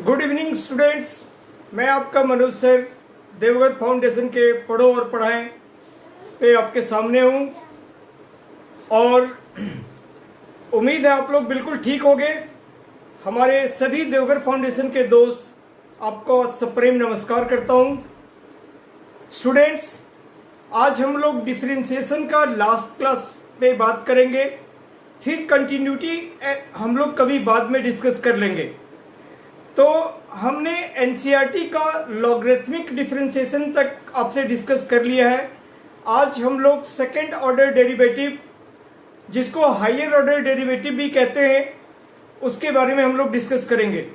Good evening students. मैं आपका Manoj sir Deogarh foundation के पढ़ो और पढ़ाएं पे आपके सामने हूं और उम्मीद है आप लोग बिल्कुल ठीक होंगे। हमारे सभी देवगढ़ फाउंडेशन के दोस्त आपको सप्रेम नमस्कार करता हूं। स्टूडेंट्स, आज हम लोग डिफरेंशिएशन का लास्ट क्लास में बात करेंगे, फिर कंटिन्यूटी हम लोग कभी बाद में डिस्कस कर लेंगे। तो हमने एनसीईआरटी का लॉगरिथमिक डिफरेंशिएशन तक आपसे डिस्कस कर लिया है। आज हम लोग सेकेंड ऑर्डर डेरिवेटिव, जिसको हायर ऑर्डर डेरिवेटिव भी कहते हैं, उसके बारे में हम लोग डिस्कस करेंगे।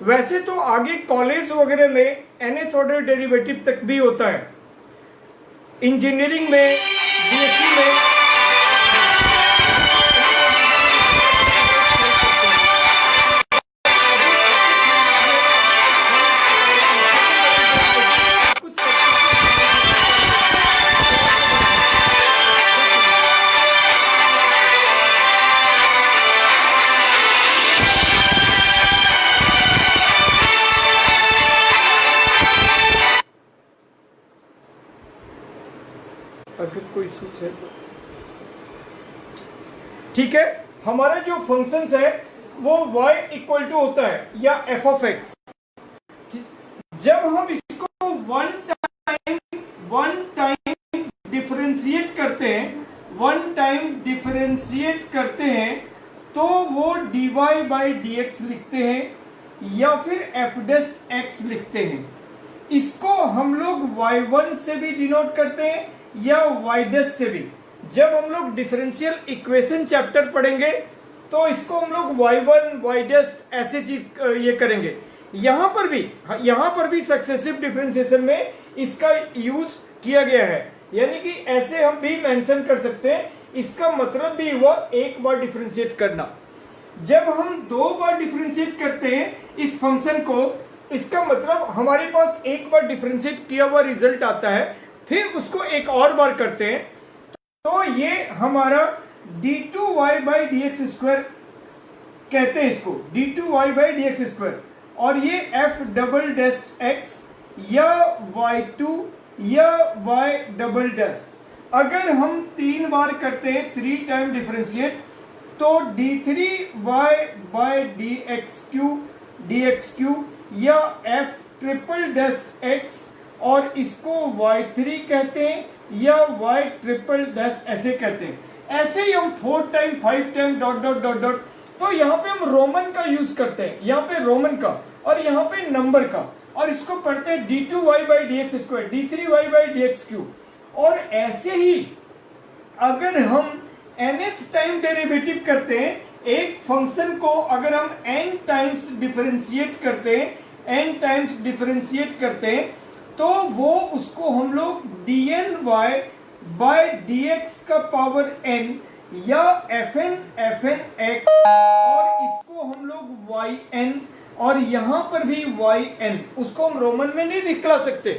वैसे तो आगे कॉलेज वगैरह में nth ऑर्डर डेरिवेटिव तक भी होता है, इंजीनियरिंग में, बीएससी में अगर कोई सूच है तो ठीक है। हमारा जो फंक्शंस है वो y इक्वल टू होता है या f ऑफ x। जब हम इसको वन टाइम डिफरेंशिएट करते हैं तो वो dy बाई dx लिखते हैं या फिर f डैश x लिखते हैं। इसको हम लोग y1 से भी डिनोट करते हैं या y डैश से भी। जब हम लोग डिफरेंशियल इक्वेशन चैप्टर पढ़ेंगे तो इसको हम लोग y1 y डैश ऐसे चीज ये करेंगे। यहाँ पर भी सक्सेसिव डिफरेंशिएशन में इसका यूज किया गया है, यानी कि ऐसे हम भी मेंशन कर सकते हैं। इसका मतलब भी हुआ एक बार डिफरेंशिएट करना। जब हम दो बार डिफरेंशिएट करते हैं इस फंक्शन को, इसका मतलब हमारे पास एक बार डिफरेंशिएट किया हुआ रिजल्ट आता है, फिर उसको एक और बार करते हैं तो ये हमारा d2y बाई dx स्क्वायर कहते हैं, इसको d2y बाई dx स्क्वायर। और ये f डबल डैश x या y2 या y डबल डैश, अगर हम 3 बार करते हैं 3 टाइम डिफरेंशिएट तो d3y बाई dx क्यू या f ट्रिपल डैश x, और इसको y3 कहते हैं या y ट्रिपल डैश ऐसे कहते हैं। ऐसे ही हम 4 time 5 time dot dot dot dot, तो यहाँ पे हम रोमन का यूज करते हैं, यहाँ पे रोमन का और यहाँ पे नंबर का, और इसको पढ़ते हैं d2y by dx square, d3y by dx cube. और ऐसे ही अगर हम nth टाइम डेरिवेटिव करते हैं एक फंक्शन को, अगर हम n टाइम्स डिफरेंशिएट करते हैं तो वो उसको हम लोग dny बाय dx का पावर n या fn x, और इसको हम लोग yn, और यहां पर भी yn, उसको हम रोमन में नहीं दिखला सकते।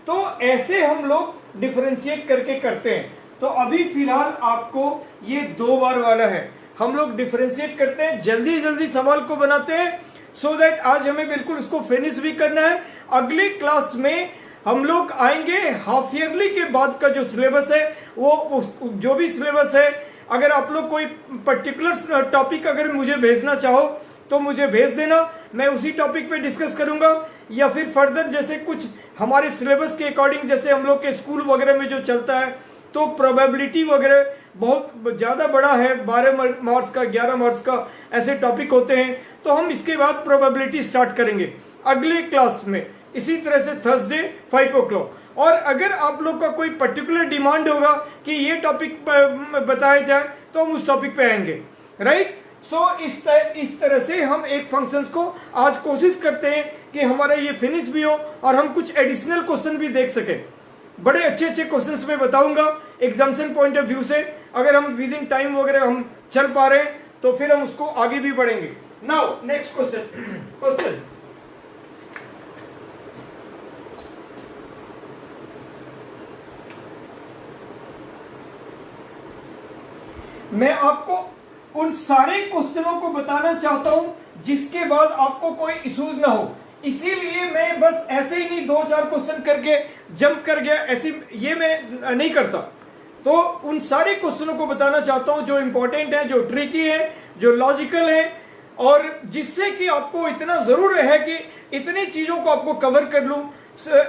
तो ऐसे हम लोग डिफरेंशिएट करके करते हैं। तो अभी फिलहाल आपको ये 2 बार वाला है, हम लोग डिफरेंशिएट करते हैं, जल्दी जल्दी सवाल को बनाते हैं सो दैट आज हमें बिल्कुल इसको फिनिश भी करना है। अगली क्लास में हम लोग आएंगे हाफ ईयरली के बाद का जो सिलेबस है, वो जो भी सिलेबस है, अगर आप लोग कोई पर्टिकुलर टॉपिक अगर मुझे भेजना चाहो तो मुझे भेज देना, मैं उसी टॉपिक पे डिस्कस करूंगा। या फिर फर्दर जैसे कुछ हमारे सिलेबस के अकॉर्डिंग, जैसे हम लोग के स्कूल वगैरह में जो चलता है तो प्रोबेबिलिटी वगैरह बहुत ज़्यादा बड़ा है, 12 मार्क्स का, 11 मार्क्स का ऐसे टॉपिक होते हैं, तो हम इसके बाद प्रोबेबिलिटी स्टार्ट करेंगे अगले क्लास में, इसी तरह से थर्सडे 5 o'clock। और अगर आप लोग का कोई पर्टिकुलर डिमांड होगा कि ये टॉपिक बताया जाए तो हम उस टॉपिक पे आएंगे, राइट। सो इस तरह से हम एक फंक्शंस को आज कोशिश करते हैं कि हमारा ये फिनिश भी हो और हम कुछ एडिशनल क्वेश्चन भी देख सके। बड़े अच्छे अच्छे क्वेश्चंस मैं बताऊंगा एग्जामिनेशन पॉइंट ऑफ व्यू से। अगर हम विद इन टाइम वगैरह हम चल पा रहे हैं तो फिर हम उसको आगे भी बढ़ेंगे। नाउ नेक्स्ट क्वेश्चन, मैं आपको उन सारे क्वेश्चनों को बताना चाहता हूं जिसके बाद आपको कोई इश्यूज ना हो। इसीलिए मैं बस ऐसे ही नहीं 2-4 क्वेश्चन करके जंप कर गया, ऐसी ये मैं नहीं करता। तो उन सारे क्वेश्चनों को बताना चाहता हूं जो इंपॉर्टेंट है, जो ट्रिकी है, जो लॉजिकल है, और जिससे कि आपको इतना जरूर है कि इतनी चीजों को आपको कवर कर लूं,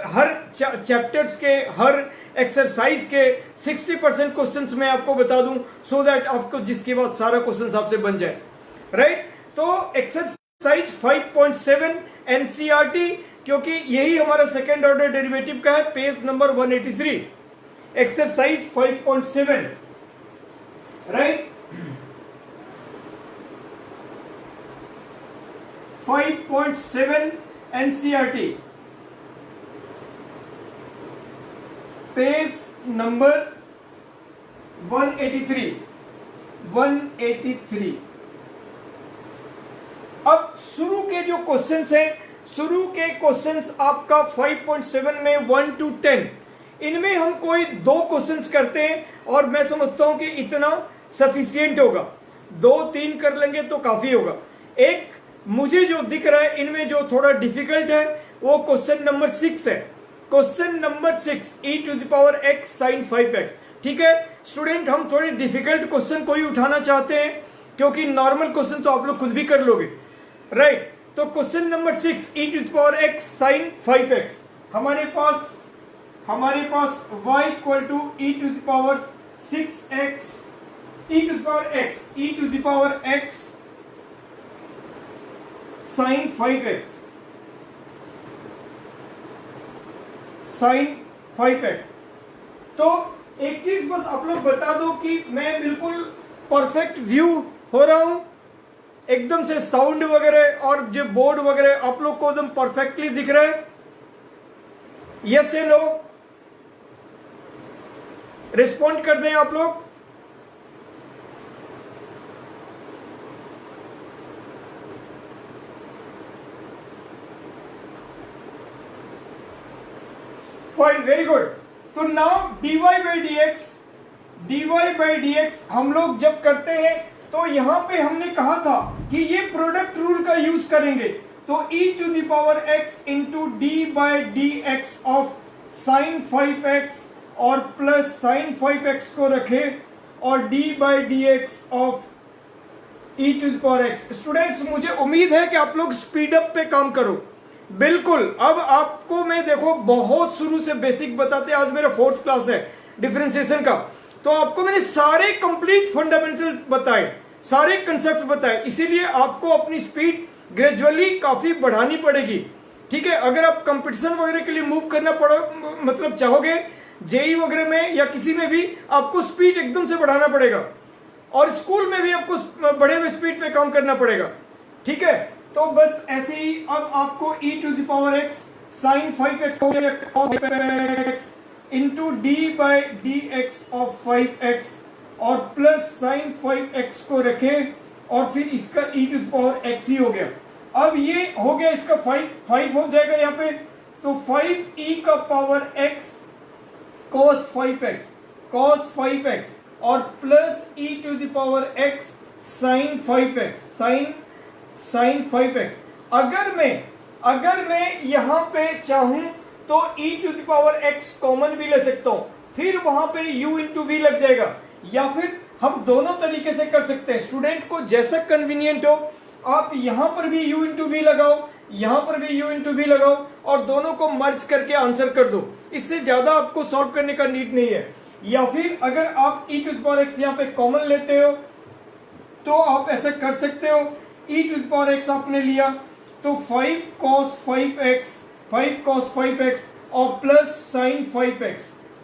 हर चैप्टर्स के, हर एक्सरसाइज के 60% क्वेश्चंस मैं आपको बता दूं, सो दैट आपको जिसके बाद सारा क्वेश्चंस आपसे बन जाए, राइट। तो एक्सरसाइज 5.7 एनसीईआरटी, क्योंकि यही हमारा सेकेंड ऑर्डर डेरिवेटिव का है, page number 183, exercise 5.7, right. 5.7 NCERT, page number 183। अब शुरू के जो क्वेश्चंस हैं, शुरू के क्वेश्चंस आपका 5.7 में 1 to 10, इनमें हम कोई 2 क्वेश्चंस करते हैं और मैं समझता हूं कि इतना सफिशियंट होगा। 2-3 कर लेंगे तो काफी होगा। एक मुझे जो दिख रहा है इनमें जो थोड़ा डिफिकल्ट है वो क्वेश्चन नंबर 6 है। Question number 6, e⁻x sin 5x। ठीक है स्टूडेंट, हम थोड़े डिफिकल्ट क्वेश्चन कोई उठाना चाहते हैं क्योंकि नॉर्मल क्वेश्चन तो आप लोग खुद भी कर लोगे, राइट। तो question number 6, e⁻x sin 5x, हमारे पास y equal to e⁻6x, e⁻x sin 5x, sin 5x। तो एक चीज बस आप लोग बता दो कि मैं बिल्कुल परफेक्ट व्यू हो रहा हूं, एकदम से साउंड वगैरह और जो बोर्ड वगैरह आप लोग को एकदम परफेक्टली दिख रहा है? यस या नो, रिस्पॉन्ड कर दें आप लोग। Fine, very good. तो नाउ dy बाई dx हम लोग जब करते हैं तो यहां पे हमने कहा था कि ये प्रोडक्ट रूल का यूज करेंगे। तो e⁻x into D by D x of sine 5x और प्लस साइन 5x को रखे और d by D x of e⁻x। Students मुझे उम्मीद है कि आप लोग स्पीड अप पे काम करो। बिल्कुल, अब आपको मैं देखो बहुत शुरू से बेसिक बताते, आज मेरा 4th क्लास है डिफरेंशिएशन का, तो आपको मैंने सारे कंप्लीट फंडामेंटल बताए, सारे कंसेप्ट बताए, इसीलिए आपको अपनी स्पीड ग्रेजुअली काफी बढ़ानी पड़ेगी। ठीक है, अगर आप कंपटीशन वगैरह के लिए मूव करना मतलब चाहोगे जेई वगैरह में या किसी में भी, आपको स्पीड एकदम से बढ़ाना पड़ेगा और स्कूल में भी आपको बड़े हुए स्पीड पे काम करना पड़ेगा। ठीक है, तो बस ऐसे ही अब आपको e⁻x sin 5x into D by D x of 5x और प्लस साइन 5x को रखे और फिर इसका e⁻x ही हो गया। अब ये हो गया, इसका 5 हो जाएगा यहाँ पे, तो 5e⁻x cos 5x और plus e⁻x sin 5x sin 5x। अगर मैं यहां पे चाहूं तो e⁻x कॉमन भी ले सकता हूं, फिर वहां पे u इंटू वी लग जाएगा, या फिर हम दोनों तरीके से कर सकते हैं। स्टूडेंट को जैसा कन्वीनियंट हो, आप यहां पर भी u इंटू वी लगाओ, यहां पर भी u इंटू वी लगाओ और दोनों को मर्ज करके आंसर कर दो। इससे ज्यादा आपको सॉल्व करने का नीड नहीं है। या फिर अगर आप e⁻x यहां पे कॉमन लेते हो तो आप ऐसा कर सकते हो, e⁻x आपने लिया तो 5 cos 5x और प्लस साइन 5x,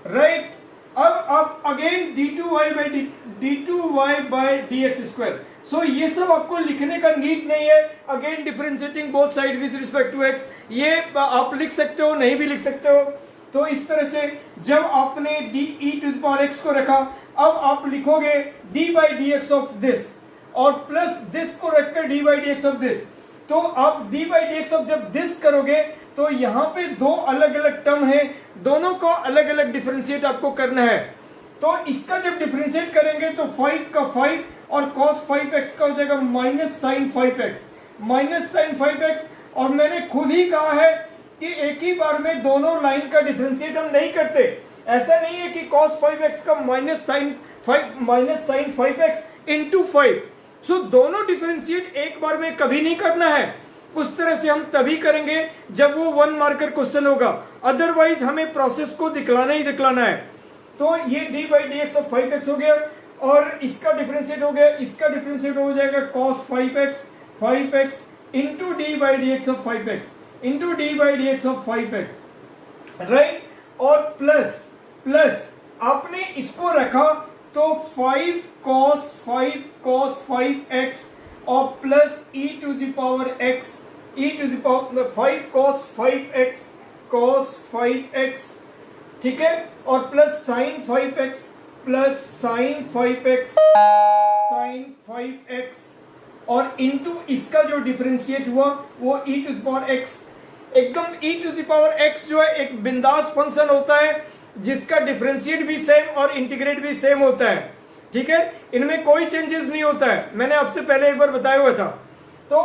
राइट। अब आप again d2y by dx square. So ये सब आपको लिखने का नीड नहीं है। Again differentiating both side with respect to x, ये आप लिख सकते हो, नहीं भी लिख सकते हो। तो इस तरह से जब आपने e⁻x को रखा, अब आप लिखोगे d by D x of this और प्लस दिस को रखकर d by D x of this. तो आप d by D x of जब दिस करोगे तो यहां पे दो अलग अलग टर्म है, दोनों को अलग अलग डिफरेंशिएट आपको करना है। तो इसका जब डिफरेंशिएट करेंगे तो 5 का 5 और cos 5x का हो जाएगा minus sign 5x। Minus sign 5x। और मैंने खुद ही कहा है कि एक ही बार में दोनों लाइन का डिफरेंशिएट हम नहीं करते। ऐसा नहीं है कि cos 5x का माइनस साइन 5x इंटू 5। सो दोनों डिफरेंशिएट एक बार में कभी नहीं करना है। उस तरह से हम तभी करेंगे जब वो 1 मार्कर क्वेश्चन होगा, अदरवाइज हमें प्रोसेस को दिखलाना ही दिखलाना है। तो ये D by D x of 5x हो गया और इसका डिफरेंशिएट हो गया, इसका डिफरेंशिएट हो जाएगा cos 5x into D by D x of 5x into D by D x of 5x, right. और प्लस आपने इसको रखा तो 5 cos 5x और plus e to the power x, e to the power 5 cos 5x, ठीक है, और plus sin 5x plus sin 5x और इनटू इसका जो डिफरेंशिएट हुआ वो e to the power x। एकदम e to the power x जो है एक बिंदास फंक्शन होता है जिसका डिफरेंशिएट भी सेम और इंटीग्रेट भी सेम होता है, ठीक है, इनमें कोई चेंजेस नहीं होता है, मैंने आपसे पहले एक बार बताया हुआ था। तो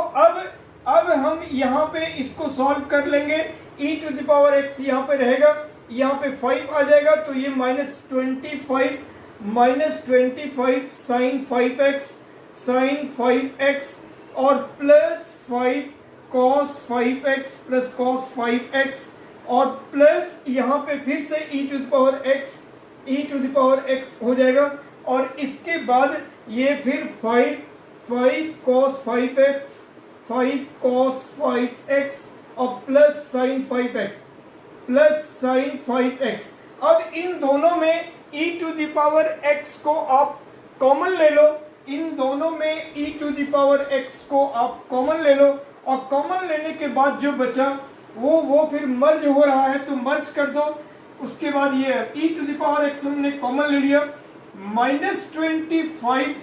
अब हम यहाँ पे इसको सॉल्व कर लेंगे। e to the power x यहाँ पे रहेगा, यहाँ पे 5 आ जाएगा तो ये -25 sin 5x और प्लस 5 cos 5x और प्लस यहाँ पे फिर से e to the power x हो जाएगा और इसके बाद ये फिर 5 cos 5x और प्लस sin 5x। अब इन दोनों में e to the power x को आप कॉमन ले लो, इन दोनों में e to the power x को आप कॉमन ले लो और कॉमन लेने के बाद जो बचा वो फिर मर्ज हो रहा है तो मर्ज कर दो। उसके बाद ये e to the power x हमने कॉमन ले लिया, -25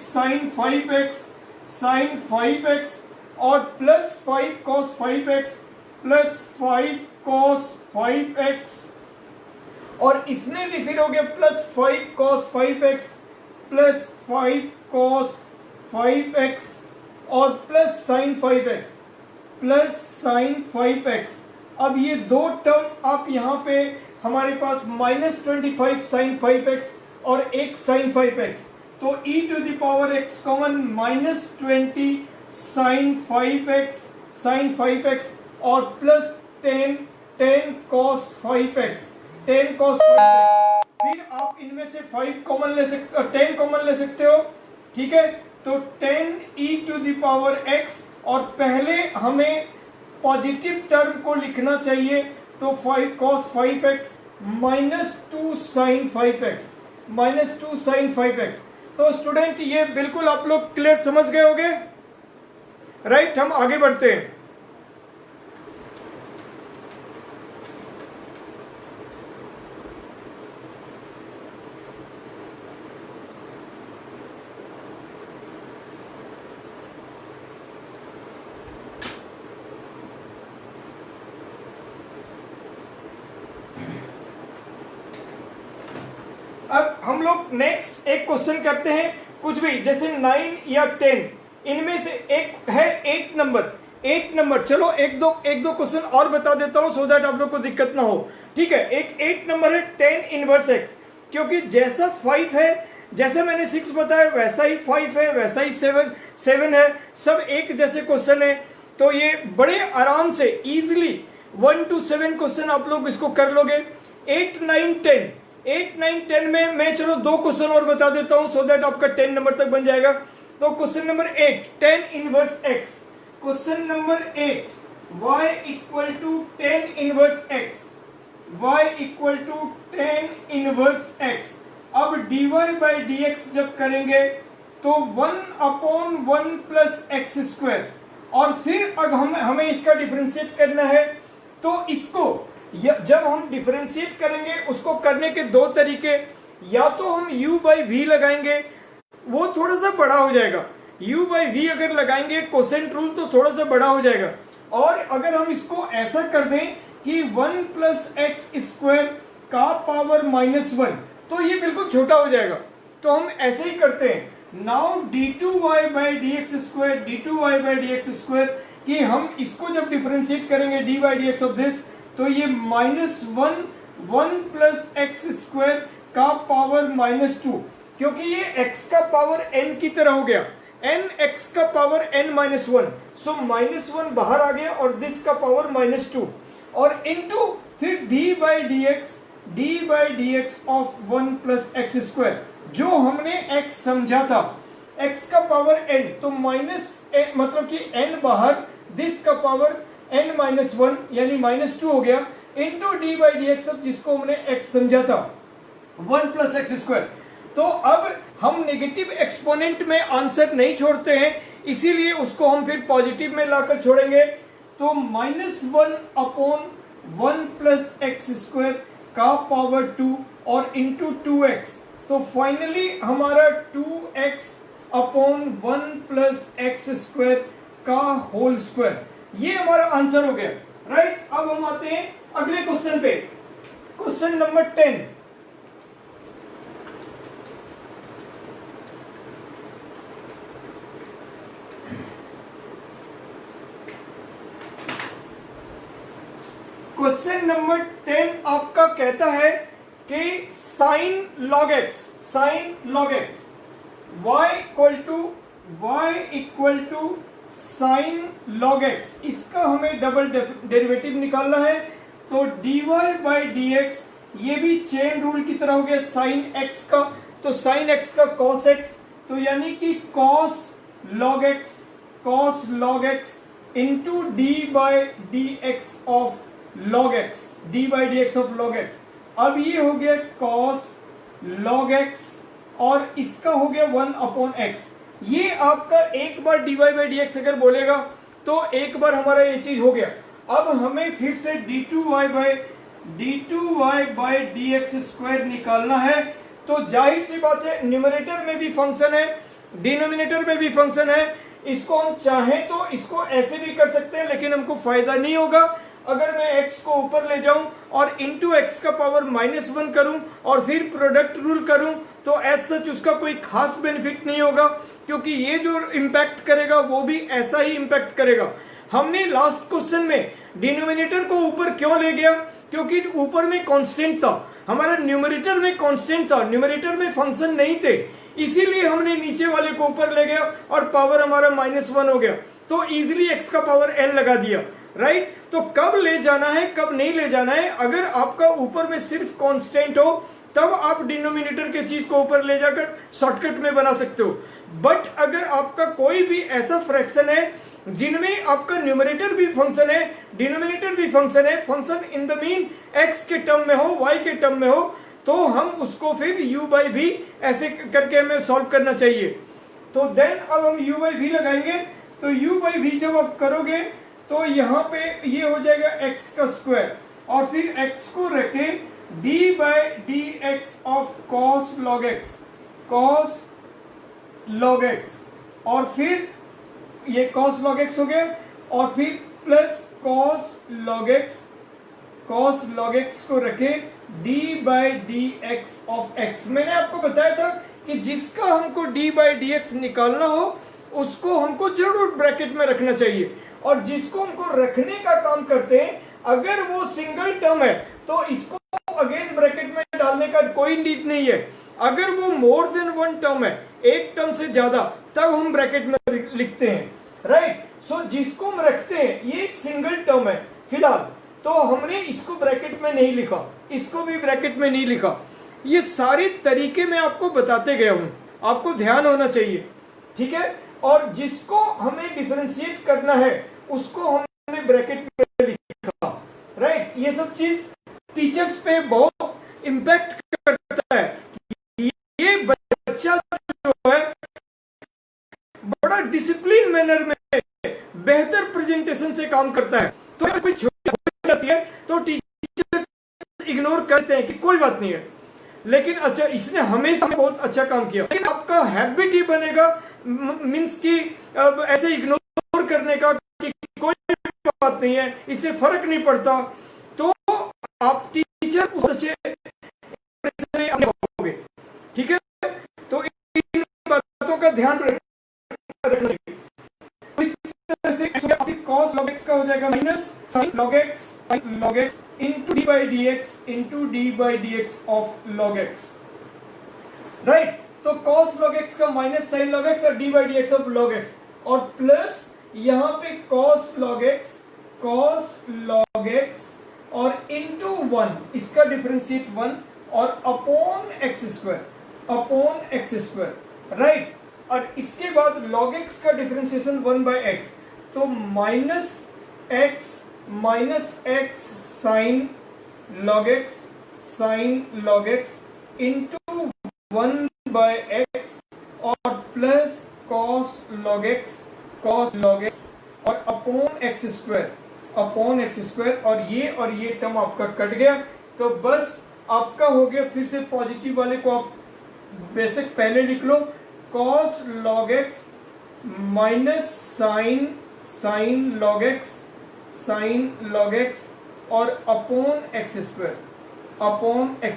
sin 5x और plus 5 cos 5x plus 5 cos 5x और इसमें भी फिर हो गया plus 5 cos 5x plus 5 cos 5x और प्लस sin 5x। अब ये दो टर्म आप यहाँ पे हमारे पास -25 sin 5x और एक sin 5x, तो e to the power x common -20 sin 5x और प्लस 10 cos 5x। फिर आप इनमें से 5 कॉमन ले सकते, 10 कॉमन ले सकते हो, ठीक है। तो 10 e to the power x और पहले हमें पॉजिटिव टर्म को लिखना चाहिए तो 5 cos 5x -2 sin 5x। तो स्टूडेंट ये बिल्कुल आप लोग क्लियर समझ गए होंगे, राइट। हम आगे बढ़ते हैं। अब हम लोग नेक्स्ट एक क्वेश्चन करते हैं, कुछ भी जैसे 9 या 10, इनमें से एक है 8 नंबर। चलो एक दो क्वेश्चन और बता देता हूं सो दैट आप लोग को दिक्कत ना हो, ठीक है। एक 8 नंबर है 10 इनवर्स x, क्योंकि जैसा 5 है, जैसा मैंने 6 बताया वैसा ही 5 है, वैसा ही 7 है, सब एक जैसे क्वेश्चन है। तो ये बड़े आराम से इजीली 1 to 7 क्वेश्चन आप लोग इसको कर लोगे। 8, 9, 10 में मैं चलो 2 क्वेश्चन और बता देता हूं सो दैट आपका 10 नंबर तक बन जाएगा। तो question number 8 10 inverse x, question number 8 y equal to 10 inverse x, अब dy बाई dx जब करेंगे तो 1/1 प्लस एक्स स्क्वायर और फिर अब हमें इसका डिफरेंशिएट करना है। तो इसको जब हम डिफरेंशिएट करेंगे उसको करने के दो तरीके, या तो हम u बाई वी लगाएंगे, वो थोड़ा सा बड़ा हो जाएगा, u बाई वी अगर लगाएंगे कोसेंट रूल तो थोड़ा सा बड़ा हो जाएगा, और अगर हम इसको ऐसा कर दें कि 1 प्लस एक्स स्क्वायर का पावर -1 तो ये बिल्कुल छोटा हो जाएगा। तो हम ऐसे ही करते हैं, now d2y by D x square कि हम इसको जब डिफरेंशिएट करेंगे D by D x of this, तो ये -1 प्लस एक्स स्क्वायर का पावर -2, क्योंकि ये x का पावर n की तरह हो गया, n x का पावर n-1, सो -1 बाहर आ गया और दिस का पावर -2, और इनटू फिर D by D x of 1 plus x square, जो हमने x समझा था, x का पावर n, तो मतलब कि n बाहर, दिस का पावर n-1 यानी -2 हो गया, into D by D x, जिसको हमने x समझा था 1 प्लस एक्स स्क्वायर। तो अब हम नेगेटिव एक्सपोनेंट में आंसर नहीं छोड़ते हैं, इसीलिए उसको हम फिर पॉजिटिव में लाकर छोड़ेंगे। तो -1/1 प्लस एक्स स्क्वायर का पावर 2 और इंटू 2x, तो फाइनली हमारा 2x/1 प्लस एक्स स्क्वायर का होल स्क्वायर, ये हमारा आंसर हो गया, राइट। अब हम आते हैं अगले क्वेश्चन पे, क्वेश्चन नंबर 10। क्वेश्चन नंबर 10 आपका कहता है कि sine log x y equal to sine log x, इसका हमें डबल डेरिवेटिव निकालना है। तो dy बाई डी एक्स, ये भी चेन रूल की तरह हो गया साइन x का, तो साइन x का cos x, तो यानी कि cos log x into D by D x of log x, D by D x of log x। अब ये हो गया cos log x और इसका हो गया 1/x। ये आपका एक बार dy बाई डी एक्स अगर बोलेगा तो एक बार हमारा ये चीज हो गया। अब हमें फिर से d2y by D x square निकालना है। तो जाहिर सी बात है, न्यूमरेटर में भी फंक्शन है, डिनोमिनेटर में भी फंक्शन है। इसको हम चाहें तो इसको ऐसे भी कर सकते हैं, लेकिन हमको फायदा नहीं होगा। अगर मैं x को ऊपर ले जाऊं और इंटू एक्स का पावर -1 करूं और फिर प्रोडक्ट रूल करूं, तो एज सच उसका कोई खास बेनिफिट नहीं होगा, क्योंकि ये जो इम्पैक्ट करेगा वो भी ऐसा ही इम्पैक्ट करेगा। हमने लास्ट क्वेश्चन में डिनोमिनेटर को ऊपर क्यों ले गया, क्योंकि ऊपर में कांस्टेंट था, हमारा न्यूमरेटर में कांस्टेंट था, न्यूमरेटर में फंक्शन नहीं थे, इसीलिए हमने नीचे वाले को ऊपर ले गया और पावर हमारा -1 हो गया। तो इजीली x का पावर n लगा दिया, राइट। तो कब ले जाना है कब नहीं ले जाना है, अगर आपका ऊपर में सिर्फ कांस्टेंट हो तब आप डिनोमिनेटर के चीज को ऊपर ले जाकर शॉर्टकट में बना सकते हो। बट अगर आपका कोई भी ऐसा फ्रैक्शन है जिनमें आपका न्यूमरेटर भी फंक्शन है, डिनोमिनेटर भी फंक्शन है, function in the mean x के टर्म में हो, y के टर्म में हो, तो हम उसको फिर u बाई v ऐसे करके हमें सॉल्व करना चाहिए। तो देन अब हम u बाई v लगाएंगे। तो u बाई v जब आप करोगे तो यहाँ पे ये हो जाएगा x का स्क्वायर, और फिर x को रखे d by D x of cos log x, और फिर ये cos log x हो गया, और फिर प्लस cos log x को रखे d by D x of x। मैंने आपको बताया था कि जिसका हमको d बाई डी एक्स निकालना हो उसको हमको जरूर ब्रैकेट में रखना चाहिए, और जिसको हमको रखने का काम करते हैं अगर वो सिंगल टर्म है तो इसको अगेन ब्रैकेट में डालने का कोई नीड नहीं है। अगर वो मोर देन वन टर्म है, एक टर्म से ज्यादा, तब हम ब्रैकेट में लिखते हैं, राइट। सो जिसको हम रखते हैं ये एक सिंगल टर्म है फिलहाल, तो हमने इसको ब्रैकेट में नहीं लिखा, इसको भी ब्रैकेट में नहीं लिखा। ये सारे तरीके मैं आपको बताते गया हूं, आपको ध्यान होना चाहिए, ठीक है। और जिसको हमें डिफरेंशिएट करना है उसको हमने ब्रैकेट में लिखा, राइट। ये सब चीज टीचर्स पे बहुत इंपैक्ट करता है। ये बच्चा जो है बड़ा डिसिप्लिन मैनर में बेहतर प्रेजेंटेशन से काम करता है, तो अगर कोई छुट्टी हो जाती है तो टीचर्स इग्नोर करते हैं कि कोई बात नहीं है, लेकिन अच्छा इसने हमेशा बहुत अच्छा काम किया। लेकिन आपका हैबिट ही बनेगा मीन्स कि ऐसे इग्नोर करने का कि कोई बात नहीं है, इससे फर्क नहीं पड़ता, तो आप टीचर उससे पाओगे, ठीक है। तो इन बातों का ध्यान रखना चाहिए। इस तरह से cos log x का हो जाएगा minus sin log x into D by D x of log x, right. तो cos log x का माइनस sin log x और D by D x of log x, और प्लस यहां पे cos log x और into 1, इसका differentiate 1 और upon x square, right. और इसके बाद log x का डिफरेंशिएशन 1 बाय x, तो minus x sine log x into 1 by x और प्लस cos log x और अपॉन एक्स स्क्वायर, और ये टर्म आपका कट गया। तो बस आपका हो गया, फिर से पॉजिटिव वाले को आप बेसिक पहले लिख लो, cos log x minus sine log x और अपॉन एक्स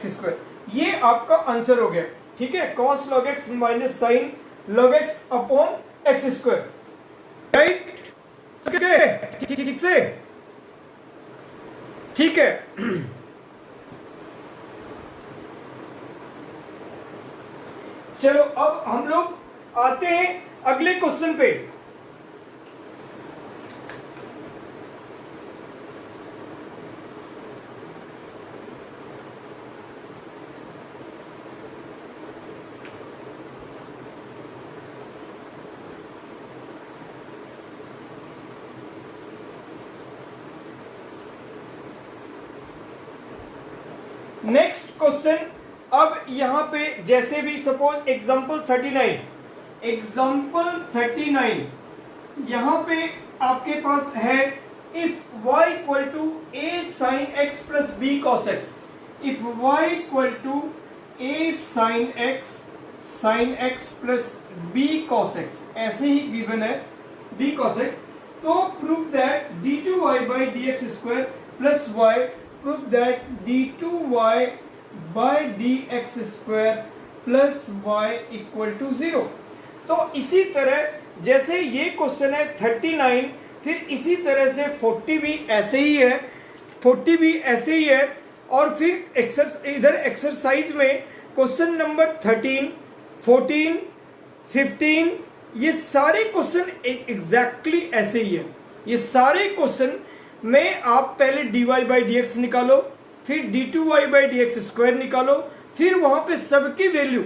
स्क्वायर, ये आपका आंसर हो गया, ठीक है। cos log x minus sine log x upon x square, right. ठीक से, ठीक है। चलो अब हम लोग आते हैं अगले क्वेश्चन पे। नेक्स्ट क्वेश्चन, अब यहां पे जैसे भी सपोज एग्जांपल 39 यहां पे आपके पास है, if y equal to a sin x plus b cos x, if y equal to a sin x plus b cos x, ऐसे ही गिवन है b cos x, तो prove that d2y by dx square plus y, prove that d2y by dx square plus y equal to 0। तो इसी तरह जैसे ये question है 39, फिर इसी तरह से 40 भी ऐसे ही है, और फिर इधर एक्सरसाइज में क्वेश्चन नंबर 13, 14, 15, ये सारे क्वेश्चन एग्जैक्टली ऐसे ही है। ये सारे क्वेश्चन में आप पहले dy बाई डी एक्स निकालो, फिर d2y by D x square निकालो, फिर वहां पे सबकी value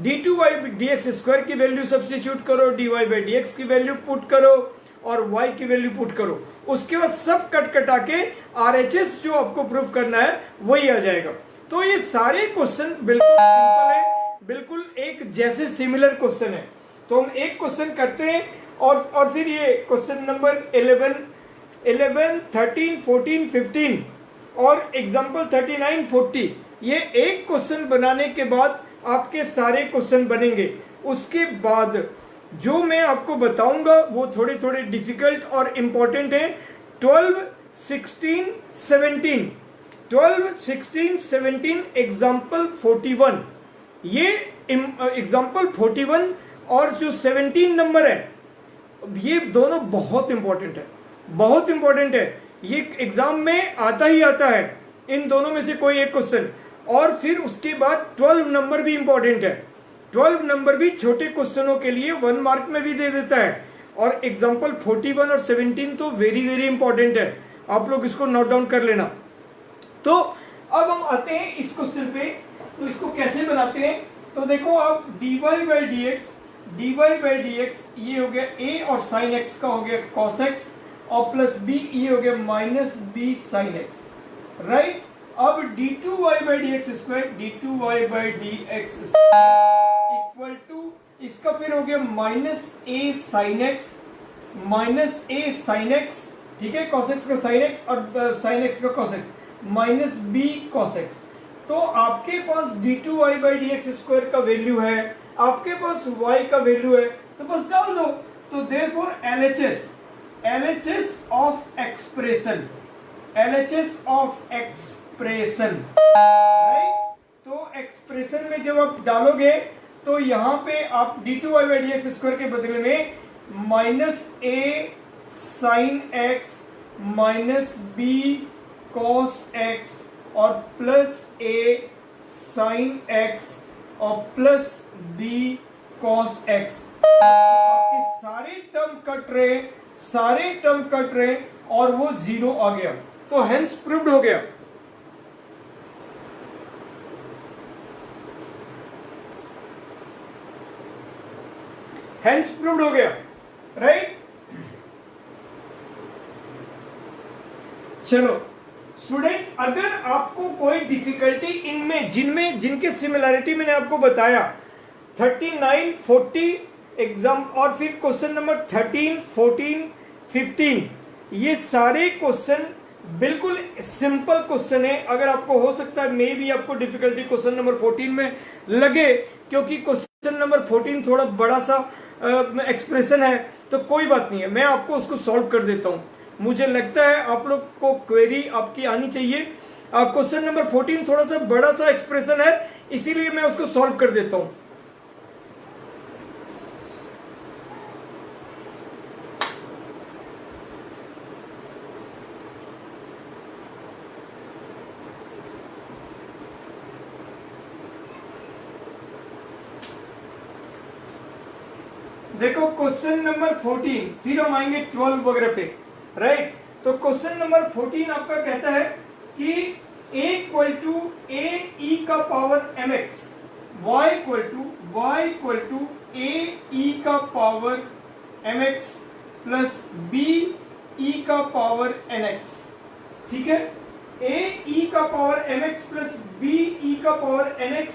d2y D x square की वैल्यू सब्स्टिट्यूट करो, dy बाई डी एक्स की वैल्यू पुट करो और y की वैल्यू पुट करो। उसके बाद सब कटा के RHS जो आपको प्रूफ करना है वही आ जाएगा। तो ये सारे क्वेश्चन बिल्कुल सिंपल है, बिल्कुल एक जैसे सिमिलर क्वेश्चन है। तो हम एक क्वेश्चन करते हैं और फिर ये क्वेश्चन नंबर 11, 13, 14, 15 और एग्जाम्पल 39, 40, ये एक क्वेश्चन बनाने के बाद आपके सारे क्वेश्चन बनेंगे। उसके बाद जो मैं आपको बताऊंगा वो थोड़े थोड़े डिफिकल्ट और इंपॉर्टेंट हैं। 12, 16, 17 एग्जाम्पल 41, ये एग्जाम्पल 41 और जो 17 नंबर है, ये दोनों बहुत इंपॉर्टेंट है। ये एग्जाम में आता ही आता है, इन दोनों में से कोई एक क्वेश्चन। और फिर उसके बाद 12 नंबर भी इंपॉर्टेंट है। 12 नंबर भी छोटे क्वेश्चनों के लिए 1 मार्क में भी दे देता है। और एग्जाम्पल 41 और 17 तो वेरी इंपॉर्टेंट है, आप लोग इसको नोट डाउन कर लेना। तो अब हम आते हैं इस क्वेश्चन पे, तो इसको कैसे बनाते हैं। तो देखो आप dy बाई डी एक्स ये हो गया a और साइन x का हो गया cos x, और प्लस b ये हो गया minus b sine x, right. अब d2y by D x square equal to इसका फिर हो गया माइनस a साइन x, ठीक है, cos x का साइन x और साइन x का cos x, minus b cos x। तो आपके पास d2y by D x square का वैल्यू है, आपके पास y का वैल्यू है, तो बस डाल दो। तो therefore LHS of expression, right. तो एक्सप्रेशन में जब आप डालोगे तो यहां पे आप d2y by D x square के बदले में minus a sine x minus b cos x और प्लस ए साइन एक्स और प्लस बी कॉस एक्स। आपके सारे टर्म कट रहे और वो जीरो आ गया, तो हेंस प्रूव्ड हो गया। हेंस प्रूव्ड हो गया, राइट। चलो स्टूडेंट, अगर आपको कोई डिफिकल्टी इनमें जिनके सिमिलैरिटी मैंने आपको बताया 39, 40 एग्जाम और फिर क्वेश्चन नंबर 13, 14, 15, ये सारे क्वेश्चन बिल्कुल सिंपल क्वेश्चन है। अगर आपको हो सकता है मे भी आपको डिफिकल्टी क्वेश्चन नंबर 14 में लगे, क्योंकि क्वेश्चन नंबर 14 थोड़ा बड़ा सा एक्सप्रेशन है, तो कोई बात नहीं है, मैं आपको उसको सॉल्व कर देता हूं। मुझे लगता है आप लोग को क्वेरी आपकी आनी चाहिए। क्वेश्चन नंबर 14 थोड़ा सा बड़ा सा एक्सप्रेशन है, इसीलिए मैं उसको सॉल्व कर देता हूं। देखो क्वेश्चन नंबर 14, फिर हम आएंगे 12 वगैरह पे, राइट। तो क्वेश्चन नंबर 14 आपका कहता है कि a equal to a e का power mx, y equal to a e का power mx plus b e का पावर nx, ठीक है। a e का power mx plus b e का power nx,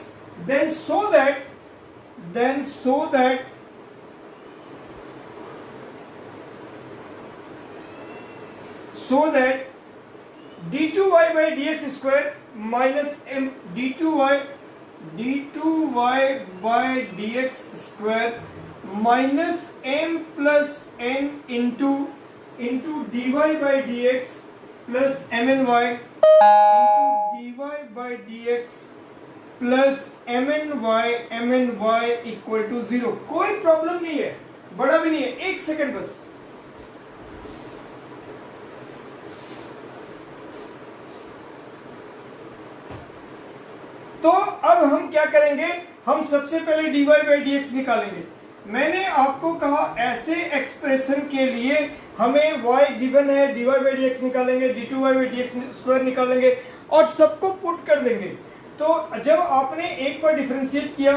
then so that d2y by dx square minus m d2y by dx square minus m plus n into dy by dx plus mny into dy by dx plus mny equal to 0। कोई problem नहीं है, बड़ा भी नहीं है, एक second बस। तो अब हम क्या करेंगे, हम सबसे पहले dy by dx निकालेंगे। मैंने आपको कहा ऐसे एक्सप्रेशन के लिए हमें y गिवन है, dy by dx निकालेंगे, d2y by dx स्क्वायर निकालेंगे और सबको पुट कर देंगे। तो जब आपने एक बार डिफरेंशिएट किया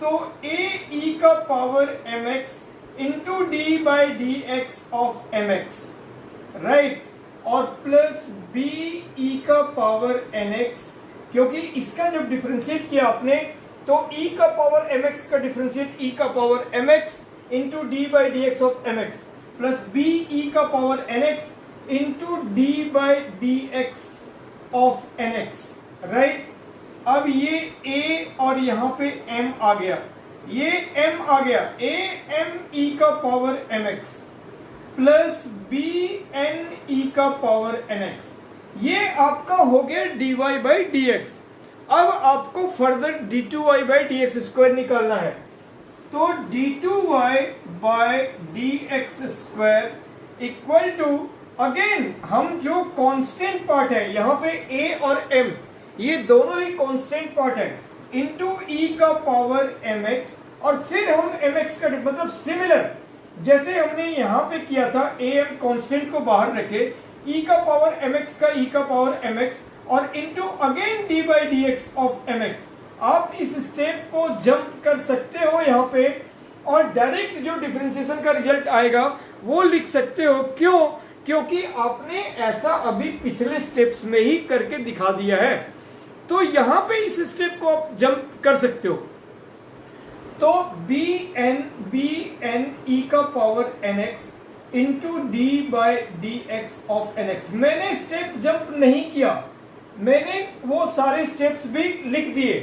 तो a e का power mx into D by D x of mx, right, और प्लस b e का पावर nx, क्योंकि इसका जब डिफरेंशिएट किया आपने तो e का पावर mx का डिफरेंशिएट e का power mx into D by D x of mx plus b e का power nx into D by D x of nx, right. अब ये a और यहाँ पे m आ गया, ये m आ गया, a m e का power mx plus b n e का पावर nx, ये आपका हो गया dy बाई डी एक्स। अब आपको further d2y by D x square निकालना है, तो d2y by D x square equal to, again हम जो कांस्टेंट पार्ट है यहाँ पे a और m, ये दोनों ही कांस्टेंट पार्ट है, इंटू e का पावर mx, और फिर हम mx का मतलब सिमिलर जैसे हमने यहाँ पे किया था, am कांस्टेंट को बाहर रखे, e का पावर mx का e का पावर mx और into again d by D x of mx। आप इस स्टेप को जंप कर सकते हो यहाँ पे और डायरेक्ट जो डिफरेंशिएशन का रिजल्ट आएगा वो लिख सकते हो। क्यों? क्योंकि आपने ऐसा अभी पिछले स्टेप्स में ही करके दिखा दिया है, तो यहाँ पे इस स्टेप को आप जंप कर सकते हो। तो बी एन ई का power nx into D by D x of nx, मैंने स्टेप जंप नहीं किया, मैंने वो सारे स्टेप्स भी लिख दिए,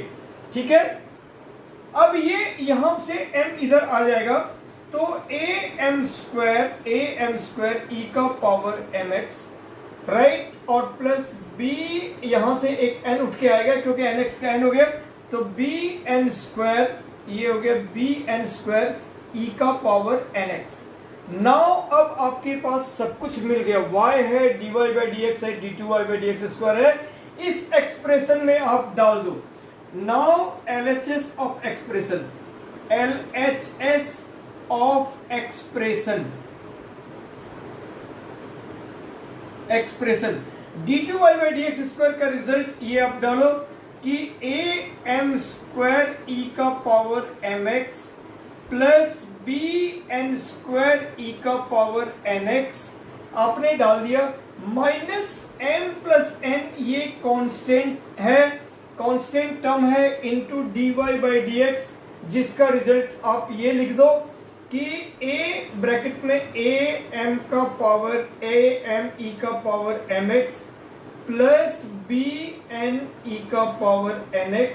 ठीक है। अब ये यहां से m इधर आ जाएगा, तो ए एम स्क्वायर ई का पावर mx, राइट, और प्लस b, यहां से एक n उठ के आएगा क्योंकि nx का n हो गया, तो बी एन स्क्वायर, ये हो गया बी एन स्क्वायर ई का पावर nx। नाउ अब आपके पास सब कुछ मिल गया, y है, dy बाई डी एक्स है, d2y by D x square है, इस एक्सप्रेशन में आप डाल दो। Now LHS of expression, LHS of expression d2y by D x square का रिजल्ट ये आप डालो कि am स्क्वायर e का power mx plus bn square e का पावर nx आपने डाल दिया, माइनस m प्लस n ये कांस्टेंट है, कांस्टेंट टर्म है, into dy by D x, जिसका रिजल्ट आप ये लिख दो कि a ब्रैकेट में am का पावर am e का power mx plus bn e का पावर nx,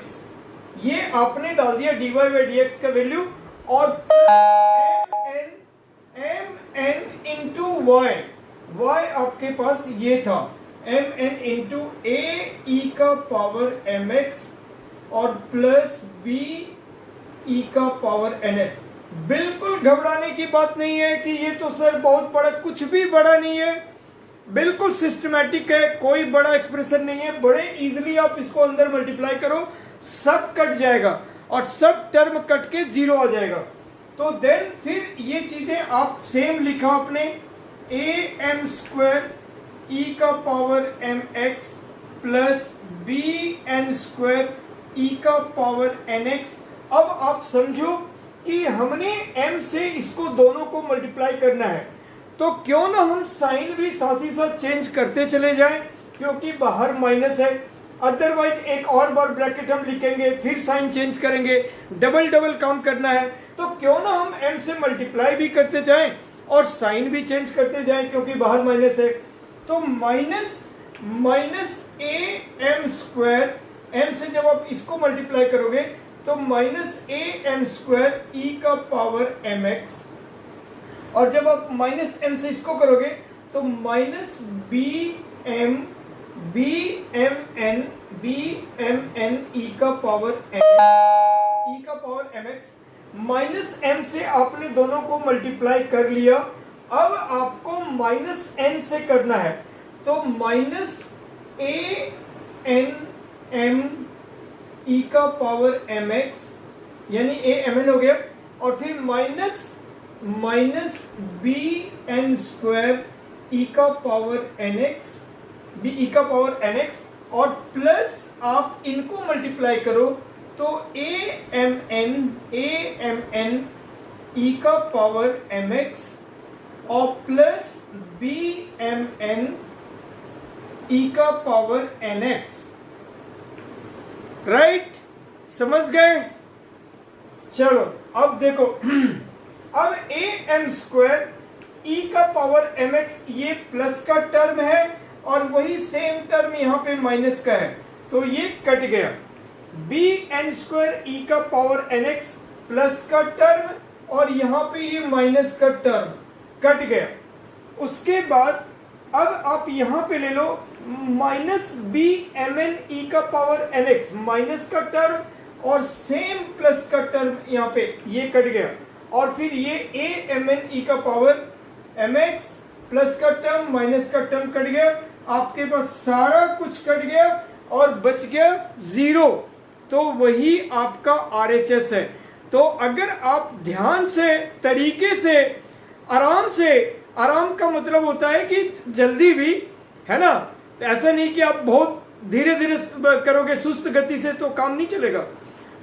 ये आपने डाल दिया dy बाई डी एक्स का वैल्यू, और mn इंटू y आपके पास ये था mn इंटू a e का पावर mx और प्लस b e का पावर nx। बिल्कुल घबराने की बात नहीं है कि ये तो सर बहुत बड़ा, कुछ भी बड़ा नहीं है, बिल्कुल सिस्टमैटिक है, कोई बड़ा एक्सप्रेशन नहीं है, बड़े इजीली आप इसको अंदर मल्टीप्लाई करो, सब कट जाएगा और सब टर्म कट के जीरो आ जाएगा। तो देन फिर ये चीजें आप सेम लिखा आपने, am स्क्वायर e का power mx plus bn square e का पावर nx। अब आप समझो कि हमने m से इसको दोनों को मल्टीप्लाई करना है, तो क्यों ना हम साइन भी साथ ही साथ चेंज करते चले जाएं, क्योंकि बाहर माइनस है, अदरवाइज एक और बार ब्रैकेट हम लिखेंगे, फिर साइन चेंज करेंगे, डबल डबल काम करना है, तो क्यों ना हम m से मल्टीप्लाई भी करते जाएं और साइन भी चेंज करते जाएं, क्योंकि बाहर माइनस है। तो minus a m square, m से जब आप इसको मल्टीप्लाई करोगे तो minus a m square e का पावर mx, और जब आप माइनस m से इसको करोगे तो माइनस bmn e का पावर mx, माइनस m से आपने दोनों को मल्टीप्लाई कर लिया। अब आपको माइनस n से करना है, तो माइनस a m e का पावर mx यानी a हो गया, और फिर माइनस bn स्क्वायर e का पावर nx, b e का पावर nx, और प्लस आप इनको मल्टीप्लाई करो तो amn e का पावर mx और प्लस bmn e का पावर nx। राइट, समझ गए? चलो अब देखो, अब am स्क्वायर e का पावर mx ये प्लस का टर्म है और वही सेम टर्म यहाँ पे माइनस का है, तो ये कट गया। bn स्क्वायर e का पावर nx प्लस का टर्म और यहाँ पे ये माइनस का टर्म कट गया। उसके बाद अब आप यहाँ पे ले लो माइनस bmn e का पावर nx, माइनस का टर्म और सेम प्लस का टर्म यहाँ पे ये कट गया, और फिर ये amn e का पावर mx प्लस का टर्म माइनस का टर्म कट गया, आपके पास सारा कुछ कट गया और बच गया जीरो, तो वही आपका RHS है। तो अगर आप ध्यान से, तरीके से, आराम का मतलब होता है कि जल्दी भी, है ना, ऐसा नहीं कि आप बहुत धीरे धीरे करोगे सुस्त गति से तो काम नहीं चलेगा।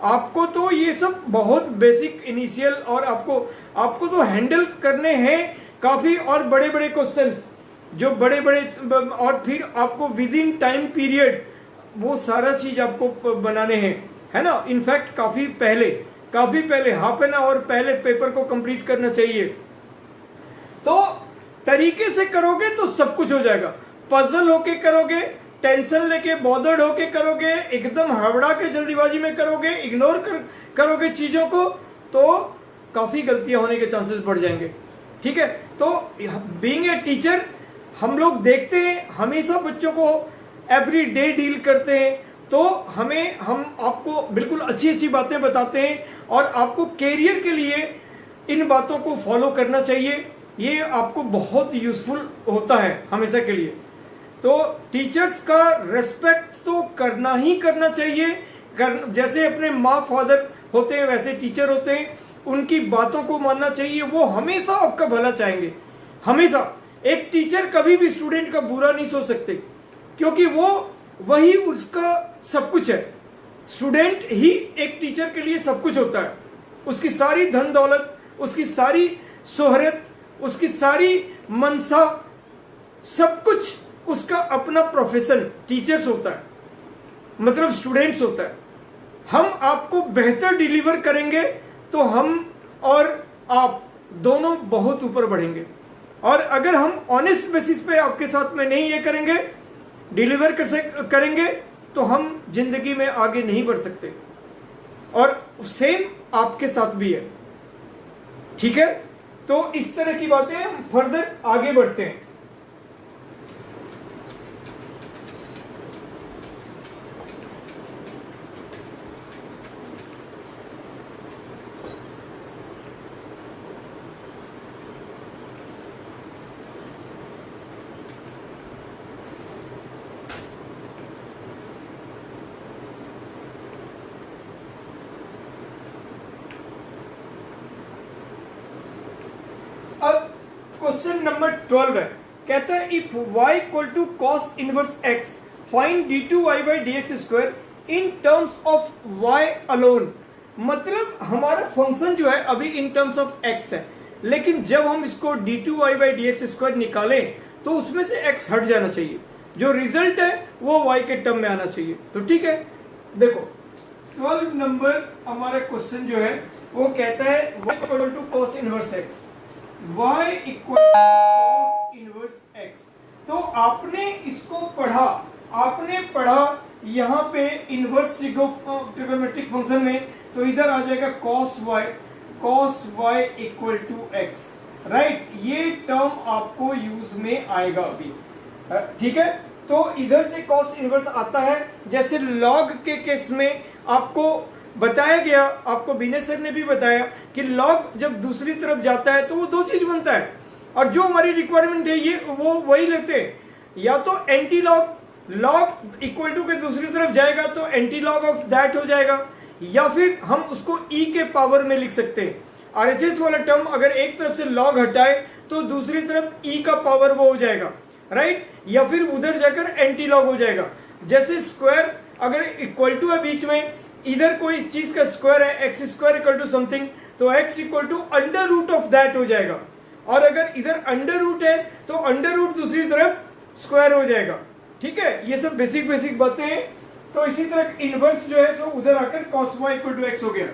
आपको तो ये सब बहुत बेसिक इनिशियल, और आपको तो हैंडल करने हैं काफी और बड़े बड़े क्वेश्चंस, जो बड़े बड़े, और फिर आपको विद इन टाइम पीरियड वो सारा चीज आपको बनाने हैं, है ना। इनफैक्ट काफी पहले हाफ एन आवर पहले पेपर को कंप्लीट करना चाहिए। तो तरीके से करोगे तो सब कुछ हो जाएगा। पजल होके करोगे, टेंशन लेके बॉदर्ड होके करोगे, एकदम हड़बड़ा के जल्दीबाजी में करोगे, इग्नोर करोगे चीजों को, तो काफी गलतियां होने के चांसेस बढ़ जाएंगे। ठीक है, तो बीइंग ए टीचर हम लोग देखते हैं, हमेशा बच्चों को एवरी डे डील करते हैं, तो हम आपको बिल्कुल अच्छी बातें बताते हैं, और आपको कैरियर के लिए इन बातों को फॉलो करना चाहिए। ये आपको बहुत यूजफुल होता है हमेशा के लिए। तो टीचर्स का रेस्पेक्ट तो करना ही करना चाहिए। जैसे अपने माँ फादर होते हैं वैसे टीचर होते हैं, उनकी बातों को मानना चाहिए। वो हमेशा आपका भला चाहेंगे, हमेशा। एक टीचर कभी भी स्टूडेंट का बुरा नहीं सोच सकते, क्योंकि वो वही उसका सब कुछ है। स्टूडेंट ही एक टीचर के लिए सब कुछ होता है। उसकी सारी धन दौलत, उसकी सारी शोहरत, उसकी सारी मनसा, सब कुछ उसका अपना प्रोफेशन टीचर्स होता है, मतलब स्टूडेंट्स होता है। हम आपको बेहतर डिलीवर करेंगे तो हम और आप दोनों बहुत ऊपर बढ़ेंगे। और अगर हम ऑनेस्ट बेसिस पे आपके साथ में नहीं ये करेंगे, डिलीवर करेंगे, तो हम जिंदगी में आगे नहीं बढ़ सकते। और सेम आपके साथ भी है, ठीक है। तो इस तरह की बातें हम फर्दर आगे बढ़ते हैं। अब क्वेश्चन नंबर 12 है, कहता है if y equal to cos inverse x find d2y by dx square in terms of y alone. मतलब हमारा फंक्शन जो है अभी इन टर्म्स ऑफ x है, लेकिन जब हम इसको d2y बाई dx स्क्वायर निकालें तो उसमें से x हट जाना चाहिए। जो रिजल्ट है वो y के टर्म में आना चाहिए। तो ठीक है, देखो 12 नंबर हमारा क्वेश्चन जो है वो कहता है y equal to cos inverse x, y equal cos inverse x। तो आपने इसको पढ़ा, आपने पढ़ा यहाँ पे इनवर्स ट्रिगोनोमेट्रिक फंक्शन में, तो इधर आ जाएगा cos y equal to x, right. ये टर्म आपको यूज में आएगा अभी, ठीक है। तो इधर से cos इनवर्स आता है। जैसे log के केस में आपको बताया गया, आपको विनय सर ने भी बताया कि log जब दूसरी तरफ जाता है तो वो दो चीज बनता है, और जो हमारी रिक्वायरमेंट है ये वो वही लेते हैं। या तो antilog, log equal to के दूसरी तरफ जाएगा तो एंटी लॉग ऑफ दैट हो जाएगा, या फिर हम उसको e के पावर में लिख सकते हैं। RHS वाला टर्म अगर एक तरफ से लॉग हटाए तो दूसरी तरफ e का पावर वो हो जाएगा, राइट। या फिर उधर जाकर एंटी लॉग हो जाएगा। जैसे स्क्वायर अगर इक्वल टू है बीच में, इधर कोई चीज का स्क्वायर है, x square equal to something, तो x equal to under root of that हो जाएगा। और अगर इधर अंडर रूट है तो अंडर रूट दूसरी तरफ स्क्वायर हो जाएगा, ठीक है। ये सब बेसिक बातें हैं। तो इसी तरह इनवर्स जो है सो उधर आकर cos y equal to x हो गया।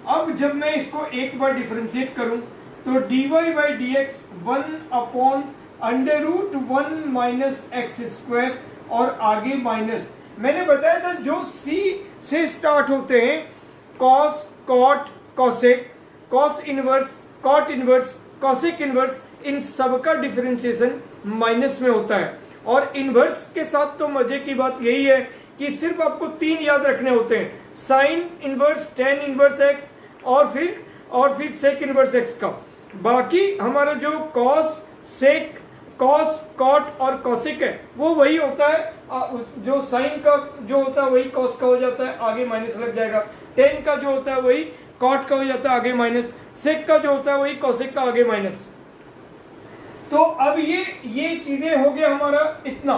अब जब मैं इसको एक बार डिफरेंशिएट करूं तो dy by dx 1 upon under root 1 minus x square और आगे माइनस, मैंने बताया था जो c से स्टार्ट होते हैं, cos, cot, cosec, cos inverse, cot inverse, cosec inverse, इन सब का डिफरेंशिएशन माइनस में होता है। और इनवर्स के साथ तो मजे की बात यही है कि सिर्फ आपको 3 याद रखने होते हैं, sine inverse, ten inverse x और फिर सेक इनवर्स एक्स का। बाकी हमारा जो कॉस, सेक, कॉस, कॉट और कॉसिक है वो वही होता है। जो साइन का जो होता है वही कॉस का हो जाता है, आगे माइनस लग जाएगा। टेन का जो होता है वही कॉट का हो जाता है, आगे माइनस। सेक का जो होता है वही कॉसिक का, आगे माइनस। तो अब ये चीजें हो गया हमारा इतना।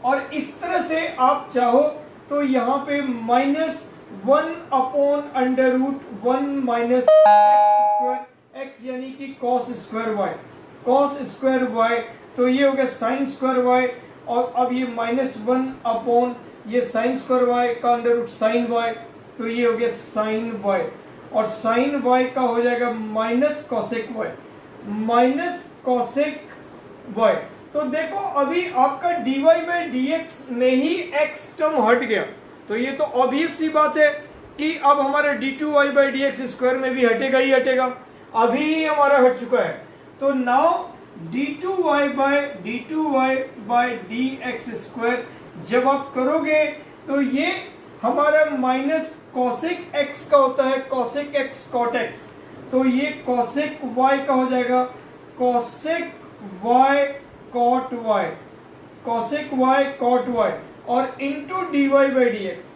और इस तरह से आप चाहो तो यहाँ पे -1 upon under root 1 minus x square, x यानी कि cos square y, cos square y, तो ये हो गया साइन स्क्वायर वाई। और अब ये -1 अपॉन ये साइन स्क्वायर वाई का अंडर रूट साइन वाई, तो ये हो गया साइन वाई। और साइन वाई का हो जाएगा minus cosec y, minus cosec y. तो देखो अभी आपका dy बाई dx में ही x टर्म हट गया, तो ये तो ऑब्वियस सी बात है कि अब हमारा d2y बाई dx स्क्वायर में भी हटेगा ही हटेगा, अभी हमारा हट चुका है। तो now d2y by dx square जब आप करोगे तो ये हमारा माइनस कॉसेक x का होता है, कॉसेक x कॉट x, तो ये कॉसेक y का हो जाएगा, cosec y cot y, cosec y cot y, और into d y by D x,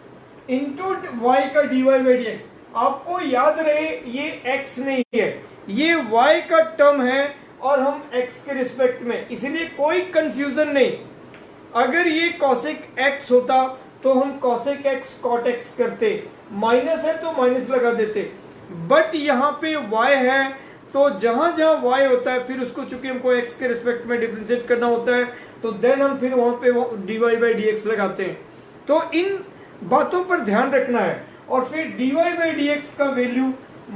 into y का d y by D x. आपको याद रहे ये x नहीं है, ये y का टर्म है और हम x के रिस्पेक्ट में, इसलिए कोई कंफ्यूजन नहीं। अगर ये cosec x होता तो हम cosec x cot x करते, माइनस है तो माइनस लगा देते, बट यहाँ पे y है तो जहां जहां y होता है फिर उसको चूंकि हमको x के रिस्पेक्ट में डिफरेंशिएट करना होता है तो देन हम फिर वहां पे dy बाई डी एक्स लगाते हैं। तो इन बातों पर ध्यान रखना है। और फिर dy बाई डी एक्स का value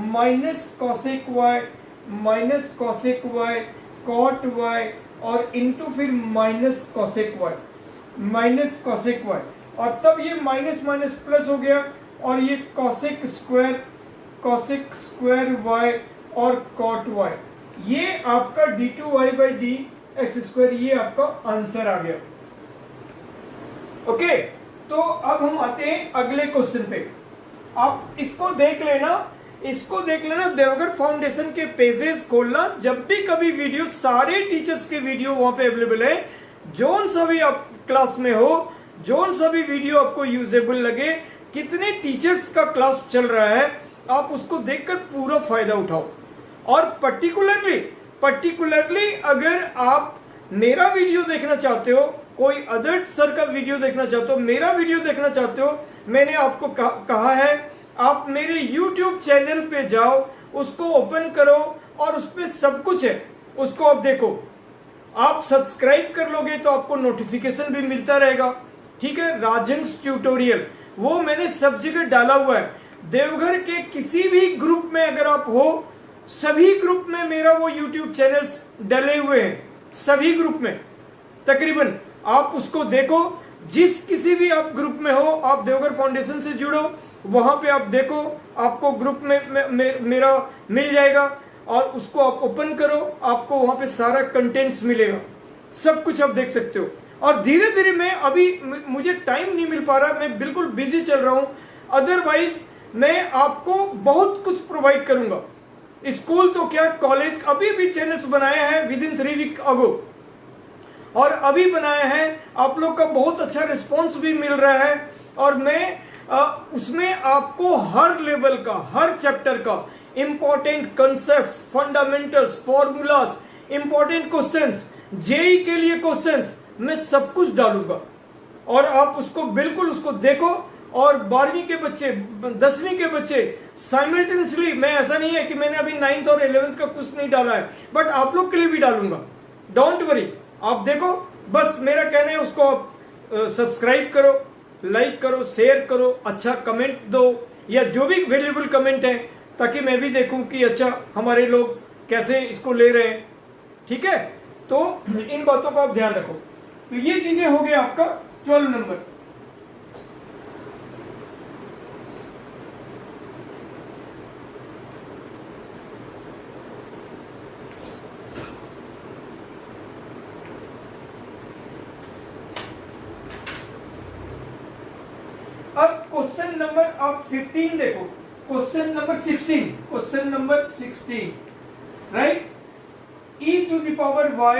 minus cosec y, minus cosec y cot y, और इंटू फिर minus cosec y, minus cosec y, और तब ये माइनस माइनस प्लस हो गया और ये कॉसेक स्क्वायर वाई और कॉट वाई, ये आपका d2y by D x square, ये आपका आंसर आ गया। ओके, तो अब हम आते हैं अगले क्वेश्चन पे। आप इसको देख लेना, इसको देख लेना, देवघर फाउंडेशन के पेजेस खोलना, जब भी कभी वीडियो, सारे टीचर्स के वीडियो वहां पे अवेलेबल है, जोन सा भी आप क्लास में हो, जोन सा भी वीडियो आपको यूजेबल लगे, कितने टीचर्स का क्लास चल रहा है, आप उसको देखकर पूरा फायदा उठाओ। और पर्टिकुलरली अगर आप मेरा वीडियो देखना चाहते हो, कोई अदर सर का वीडियो देखना चाहते हो, मेरा वीडियो देखना चाहते हो, मैंने आपको कहा है आप मेरे YouTube चैनल पे जाओ, उसको ओपन करो और उस पे सब कुछ है, उसको आप देखो। आप सब्सक्राइब कर लोगे तो आपको नोटिफिकेशन भी मिलता रहेगा, ठीक है। राजन्स ट्यूटोरियल वो मैंने सब जगह डाला हुआ है। देवघर के किसी भी ग्रुप में अगर आप हो, सभी ग्रुप में मेरा वो YouTube चैनल्स डले हुए हैं, सभी ग्रुप में तकरीबन, आप उसको देखो। जिस किसी भी आप ग्रुप में हो, आप देवघर फाउंडेशन से जुड़ो, वहां पे आप देखो, आपको ग्रुप में मेरा मिल जाएगा और उसको आप ओपन करो, आपको वहां पे सारा कंटेंट्स मिलेगा, सब कुछ आप देख सकते हो। और धीरे धीरे मैं अभी मुझे टाइम नहीं मिल पा रहा, मैं बिल्कुल बिजी चल रहा हूं, अदरवाइज मैं आपको बहुत कुछ प्रोवाइड करूंगा। स्कूल तो क्या, कॉलेज अभी भी चैनल्स बनाए हैं विद इन 3 वीक अगो, और अभी बनाए हैं, आप लोग का बहुत अच्छा रिस्पॉन्स भी मिल रहा है। और मैं उसमें आपको हर लेवल का, हर चैप्टर का important concepts, fundamentals, formulas, important questions, JEE के लिए क्वेश्चंस, मैं सब कुछ डालूंगा और आप उसको बिल्कुल उसको देखो। और 12वीं के बच्चे, 10वीं के बच्चे साइमल्टेनियसली, मैं ऐसा नहीं है कि मैंने अभी 9th और 11th का कुछ नहीं डाला है, बट आप लोग के लिए भी डालूंगा, डोंट वरी। आप देखो, बस मेरा कहना है उसको आप सब्सक्राइब करो, लाइक करो, शेयर करो, अच्छा कमेंट दो, या जो भी वैल्यूएबल कमेंट है, ताकि मैं भी देखूं कि अच्छा हमारे लोग कैसे इसको ले रहे हैं, ठीक है। तो इन बातों का आप ध्यान रखो। तो ये चीजें हो गए आपका 12 नंबर। अब क्वेश्चन नंबर आप 15 देखो, question number 16, question number 16, right. e to the power y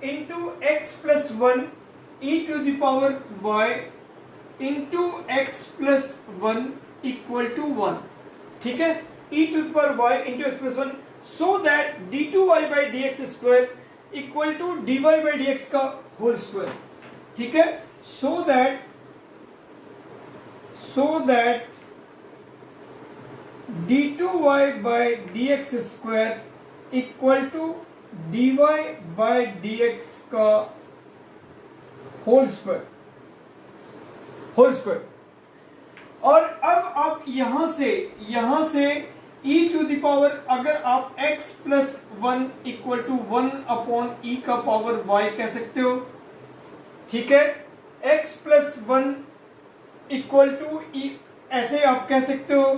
into x plus 1, e to the power y into x plus 1 equal to 1, ठीक है। e to the power y into x plus 1, so that d2y by D x square equal to dy by D x का whole square, ठीक है। So that d2y by dx square equal to dy by dx का whole square. और अब आप यहां से e to the power, अगर आप x plus 1 equal to 1 upon e का पावर y कह सकते हो, ठीक है। x plus 1 equal to e, ऐसे आप कह सकते हो,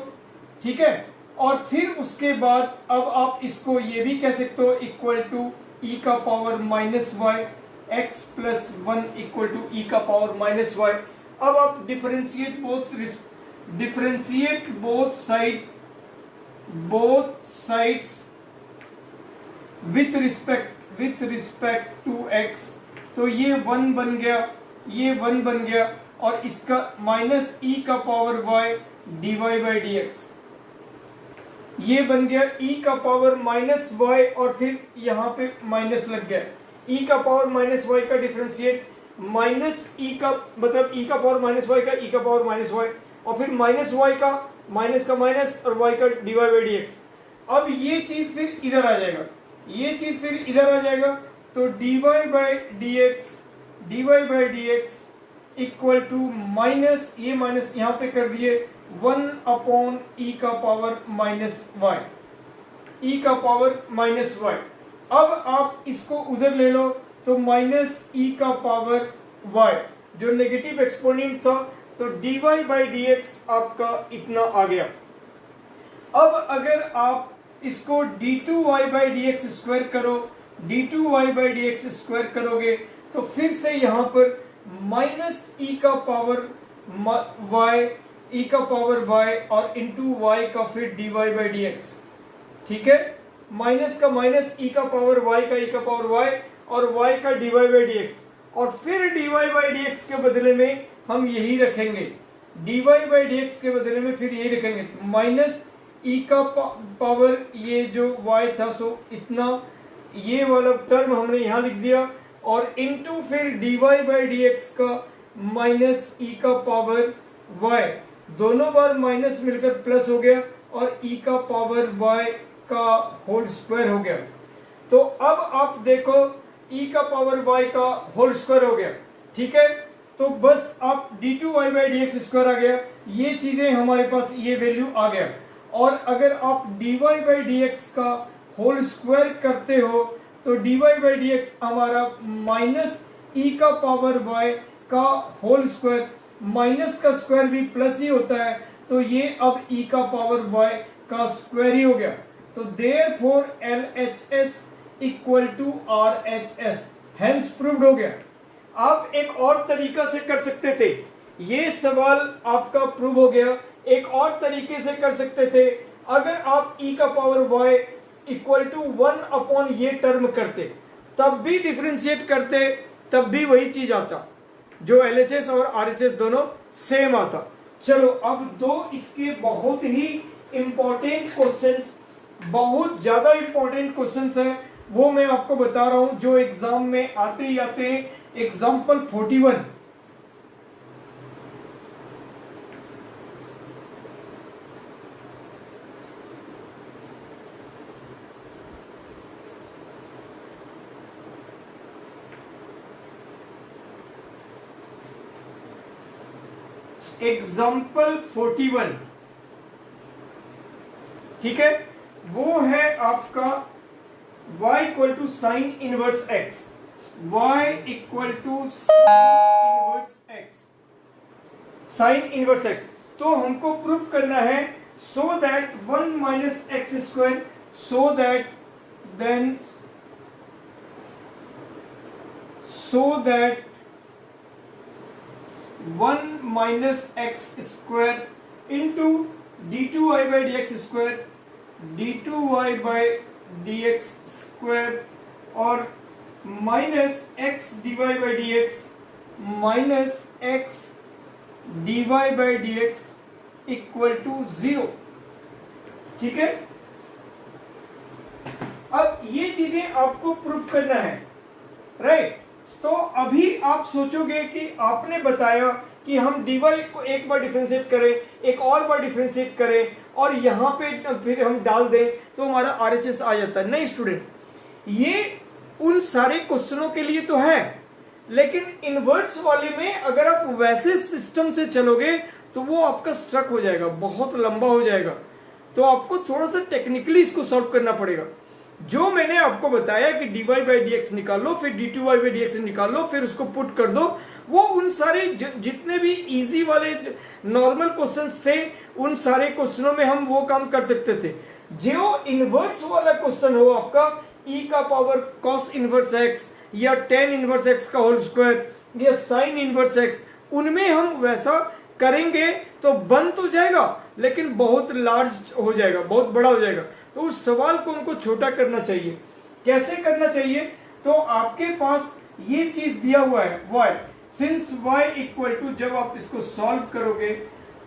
ठीक है। और फिर उसके बाद अब आप इसको ये भी कह सकते हो इक्वल टू ई का power minus y, x plus 1 equal to e का पावर माइनस वाई। अब आप differentiate both sides with respect with respect to x, तो ये 1 बन गया, ये 1 बन गया, और इसका माइनस ई का power y d y by D x, ये बन गया e का पावर माइनस वाई, और फिर यहाँ पे माइनस लग गया, e का पावर माइनस वाई का डिफरेंशिएट माइनस e का, मतलब e का पावर माइनस वाई का e का पावर माइनस वाई, और फिर माइनस वाई का माइनस और y का dy बाई डी एक्स। अब ये चीज फिर इधर आ जाएगा, ये चीज फिर इधर आ जाएगा, तो dy by D x equal to minus, ये माइनस यहाँ पे कर दिए 1 अपॉन ई का पावर माइनस वाई, ई का पावर माइनस वाई। अब आप इसको उधर ले लो, तो माइनस ई का पावर वाई जो नेगेटिव एक्सपोनेंट था, तो dy बाई डी एक्स आपका इतना आ गया। अब अगर आप इसको d2y by D x square करो, d2y by D x square करोगे, तो फिर से यहाँ पर माइनस ई का पावर y, ई का पावर y और इंटू वाई का फिर dy बाई डी एक्स, ठीक है, माइनस का माइनस ई का पावर y का ई का पावर y और y का dy बाई डी एक्स, और फिर dy बाई डी एक्स के बदले में हम यही रखेंगे, dy बाई डी एक्स के बदले में फिर यही रखेंगे, माइनस ई का पावर ये जो y था सो इतना, ये वाला टर्म हमने यहाँ लिख दिया, और इनटू फिर dy बाई डी एक्स का माइनस ई का पावर y, दोनों बार माइनस मिलकर प्लस हो गया, और e का पावर y का होल स्क्वायर हो गया। तो अब आप देखो e का पावर y का होल स्क्वायर हो गया, ठीक है, तो बस आप d2y by D x square आ गया, ये चीजें हमारे पास, ये वैल्यू आ गया। और अगर आप dy बाई डी एक्स का होल स्क्वायर करते हो, तो dy बाई डी एक्स हमारा माइनस ई का पावर y का होल स्क्वायर, माइनस का स्क्वायर भी प्लस ही होता है, तो ये अब e का पावर y का स्क्वायर ही हो गया। तो therefore LHS equal to RHS, hence proved हो गया। आप एक और तरीका से कर सकते थे, ये सवाल आपका प्रूव हो गया। एक और तरीके से कर सकते थे, अगर आप e का power y equal to 1 upon ये टर्म करते, तब भी डिफरेंशिएट करते, तब भी वही चीज आता, जो LHS और RHS दोनों सेम आता। चलो अब दो इसके बहुत ही इंपॉर्टेंट क्वेश्चंस, बहुत ज्यादा इंपॉर्टेंट क्वेश्चंस हैं, वो मैं आपको बता रहा हूं, जो एग्जाम में आते ही आते हैं। एग्जाम्पल 41, एग्जाम्पल 41, ठीक है, वो है आपका y equal to sine inverse x, y equal to inverse x, sine inverse x। तो हमको प्रूव करना है, so that 1 minus x square, so that 1 minus x square into d2y by D x square, d2y by D x square, और minus x d y by D x minus x d y by D x equal to 0, ठीक है। अब ये चीजें आपको proof करना है, right. तो अभी आप सोचोगे कि आपने बताया कि हम dy को एक बार डिफरेंशिएट करें, एक और बार डिफरेंशिएट करें, और यहां पे फिर हम डाल दें तो हमारा RHS आ जाता है। नहीं स्टूडेंट, ये उन सारे क्वेश्चनों के लिए तो है, लेकिन इनवर्स वाले में अगर आप वैसे सिस्टम से चलोगे तो वो आपका स्ट्रक हो जाएगा, बहुत लंबा हो जाएगा, तो आपको थोड़ा सा टेक्निकली इसको सॉल्व करना पड़ेगा। जो मैंने आपको बताया कि dy बाई डी एक्स निकाल लो, फिर d2y बाई डी एक्स निकाल लो, फिर उसको पुट कर दो, वो उन सारे जितने भी इजी वाले नॉर्मल क्वेश्चंस थे, उन सारे क्वेश्चनों में हम वो काम कर सकते थे। जो इनवर्स वाला क्वेश्चन हो आपका, e का पावर cos इनवर्स x या tan इनवर्स x का होल स्क्वायर या sin इनवर्स x, उनमें हम वैसा करेंगे तो बन तो जाएगा, लेकिन बहुत लार्ज हो जाएगा, बहुत बड़ा हो जाएगा। तो उस सवाल को हमको छोटा करना चाहिए। कैसे करना चाहिए? तो आपके पास ये चीज दिया हुआ है y, since y equal to, जब आप इसको सॉल्व करोगे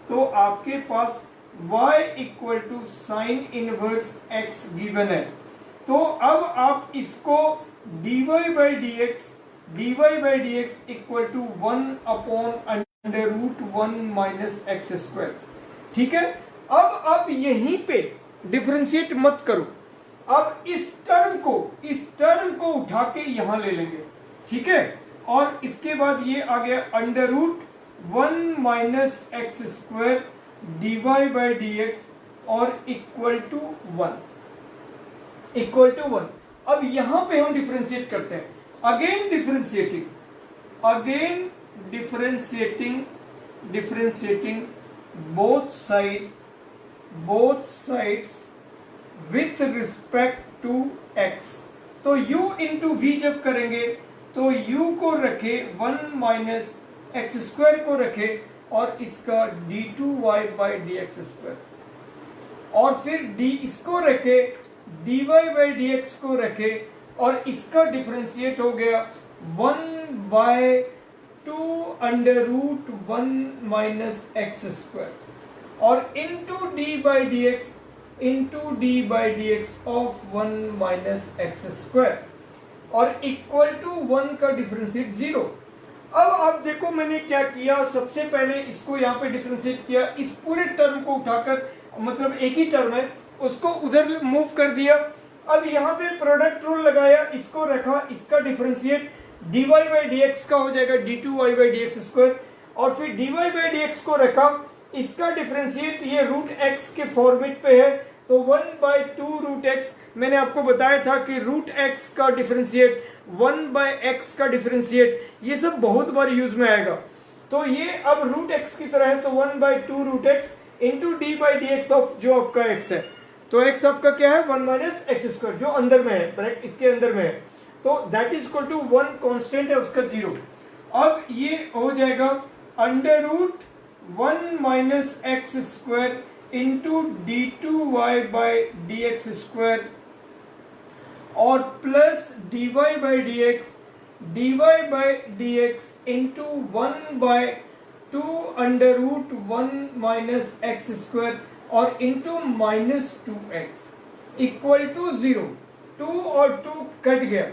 तो आपके पास y equal to sine inverse x given है। तो अब आप इसको dy by D x equal to 1/√1 minus x square, ठीक है। अब आप यहीं पे डिफरेंशिएट मत करो, अब इस टर्म को उठा के यहां ले लेंगे, ठीक है। और इसके बाद ये आ गया √1 minus x square dy by D x और इक्वल टू 1। अब यहां पे हम डिफरेंशिएट करते हैं, again differentiating both sides with respect to x। तो u इंटू वी जब करेंगे तो u को रखे 1 माइनस एक्स स्क्वायर को रखे और इसका d2y by D x square, और फिर d इसको रखे dy बाई डी एक्स को रखे और इसका डिफरेंशिएट हो गया 1/2√1 माइनस एक्स स्क्वायर और into d by D x of 1 minus x square और इक्वल टू 1 का डिफरेंशिएट 0। अब आप देखो मैंने क्या किया, सबसे पहले इसको यहाँ पे डिफरेंशिएट किया, इस पूरे टर्म को उठाकर, मतलब एक ही टर्म है उसको उधर मूव कर दिया। अब यहाँ पे प्रोडक्ट रूल लगाया, इसको रखा, इसका differentiate dy by D x का हो जाएगा d2y by D x square और फिर dy बाई डी एक्स को रखा, इसका डिफरेंशिएट ये √x के फॉर्मेट पे है तो 1/2√x। मैंने आपको बताया था कि √x का डिफरेंशिएट 1/x का डिफरेंशिएट, ये सब बहुत बार यूज में आएगा। तो ये अब √x की तरह है तो 1/2√x into D by D x of जो आपका x है, तो x आपका क्या है 1 माइनस एक्स स्क्वायर जो अंदर में है, ब्रैकेट इसके अंदर में है, तो that is equal to 1 constant है उसका 0। अब ये हो जाएगा √1 minus x square into d2y by D x square और plus dy by D x into 1/2√1 minus x square और इंटू -2x इक्वल टू 0। 2 और 2 कट गया,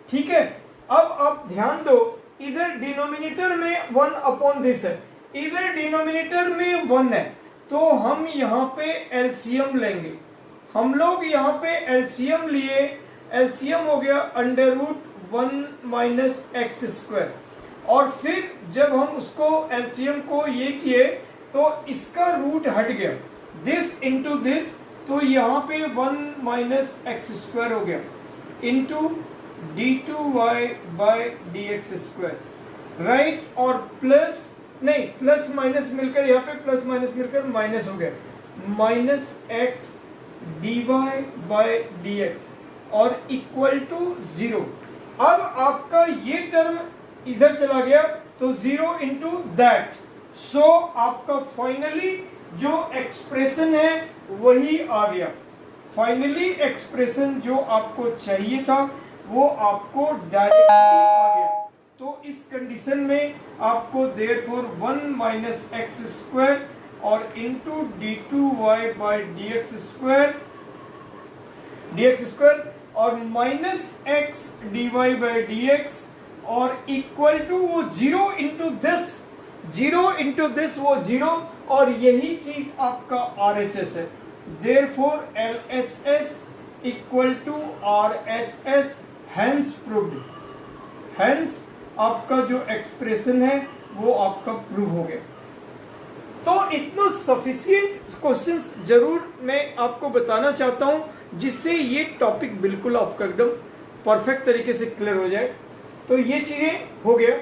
ठीक है। अब आप ध्यान दो, इधर डिनोमिनेटर में 1 अपॉन दिस है, इधर डिनोमिनेटर में 1 है, तो हम यहाँ पे एलसीएम लेंगे। हम लोग यहाँ पे एलसीएम लिए, एलसीएम हो गया √1 माइनस एक्स स्क्वायर और फिर जब हम उसको एलसीएम को ये किए तो इसका रूट हट गया, दिस इंटू दिस, तो यहाँ पे 1 माइनस एक्स स्क्वायर हो गया into d2y by D x square, right. और प्लस नहीं, प्लस माइनस मिलकर यहाँ पे प्लस माइनस मिलकर माइनस हो गया, minus x dy by D x और इक्वल टू 0। अब आपका ये टर्म इधर चला गया तो 0 इंटू दैट, सो आपका फाइनली जो एक्सप्रेशन है वही आ गया। फाइनली एक्सप्रेशन जो आपको चाहिए था वो आपको डायरेक्टली आ गया। तो इस कंडीशन में आपको देयरफॉर 1 माइनस एक्स स्क्वायर और into d2y by D x square और minus x dy by D x और इक्वल टू वो 0 इंटू दिस वो 0 और यही चीज आपका RHS है। Therefore LHS equal to RHS, hence proved, hence आपका जो एक्सप्रेशन है वो आपका प्रूव हो गया। तो इतना सफिशिएंट क्वेश्चंस जरूर मैं आपको बताना चाहता हूं जिससे ये टॉपिक बिल्कुल आपका एकदम परफेक्ट तरीके से क्लियर हो जाए। तो ये चीजें हो गया,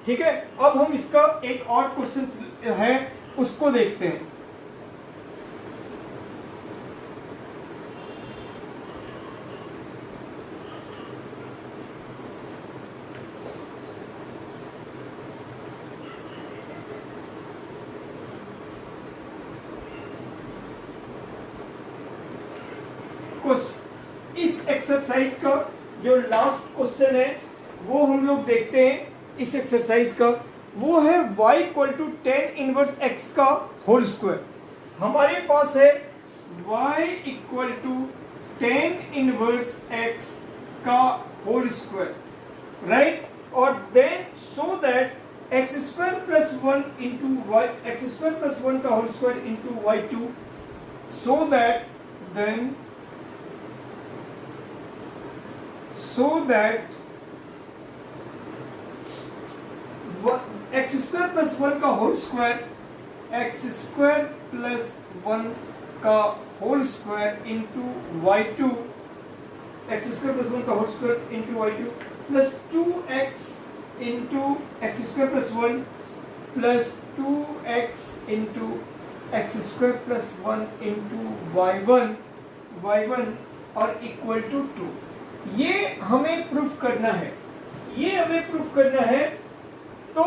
ठीक है। अब हम इसका एक और क्वेश्चन है उसको देखते हैं। इस एक्सरसाइज का जो लास्ट क्वेश्चन है वो हम लोग देखते हैं इस एक्सरसाइज का। वो है y equal to ten inverse x का होल स्क्वायर। हमारे पास है y equal to ten inverse x का होल स्क्वायर, राइट। और then so that x square plus one into y, x square plus one का whole square into y two, so that then x square plus one का whole square, x square plus one का whole square into y two, x square plus one का whole square into y two plus two x into x square plus one plus two x into x square plus one into y one और equal to two. ये हमें proof करना है, तो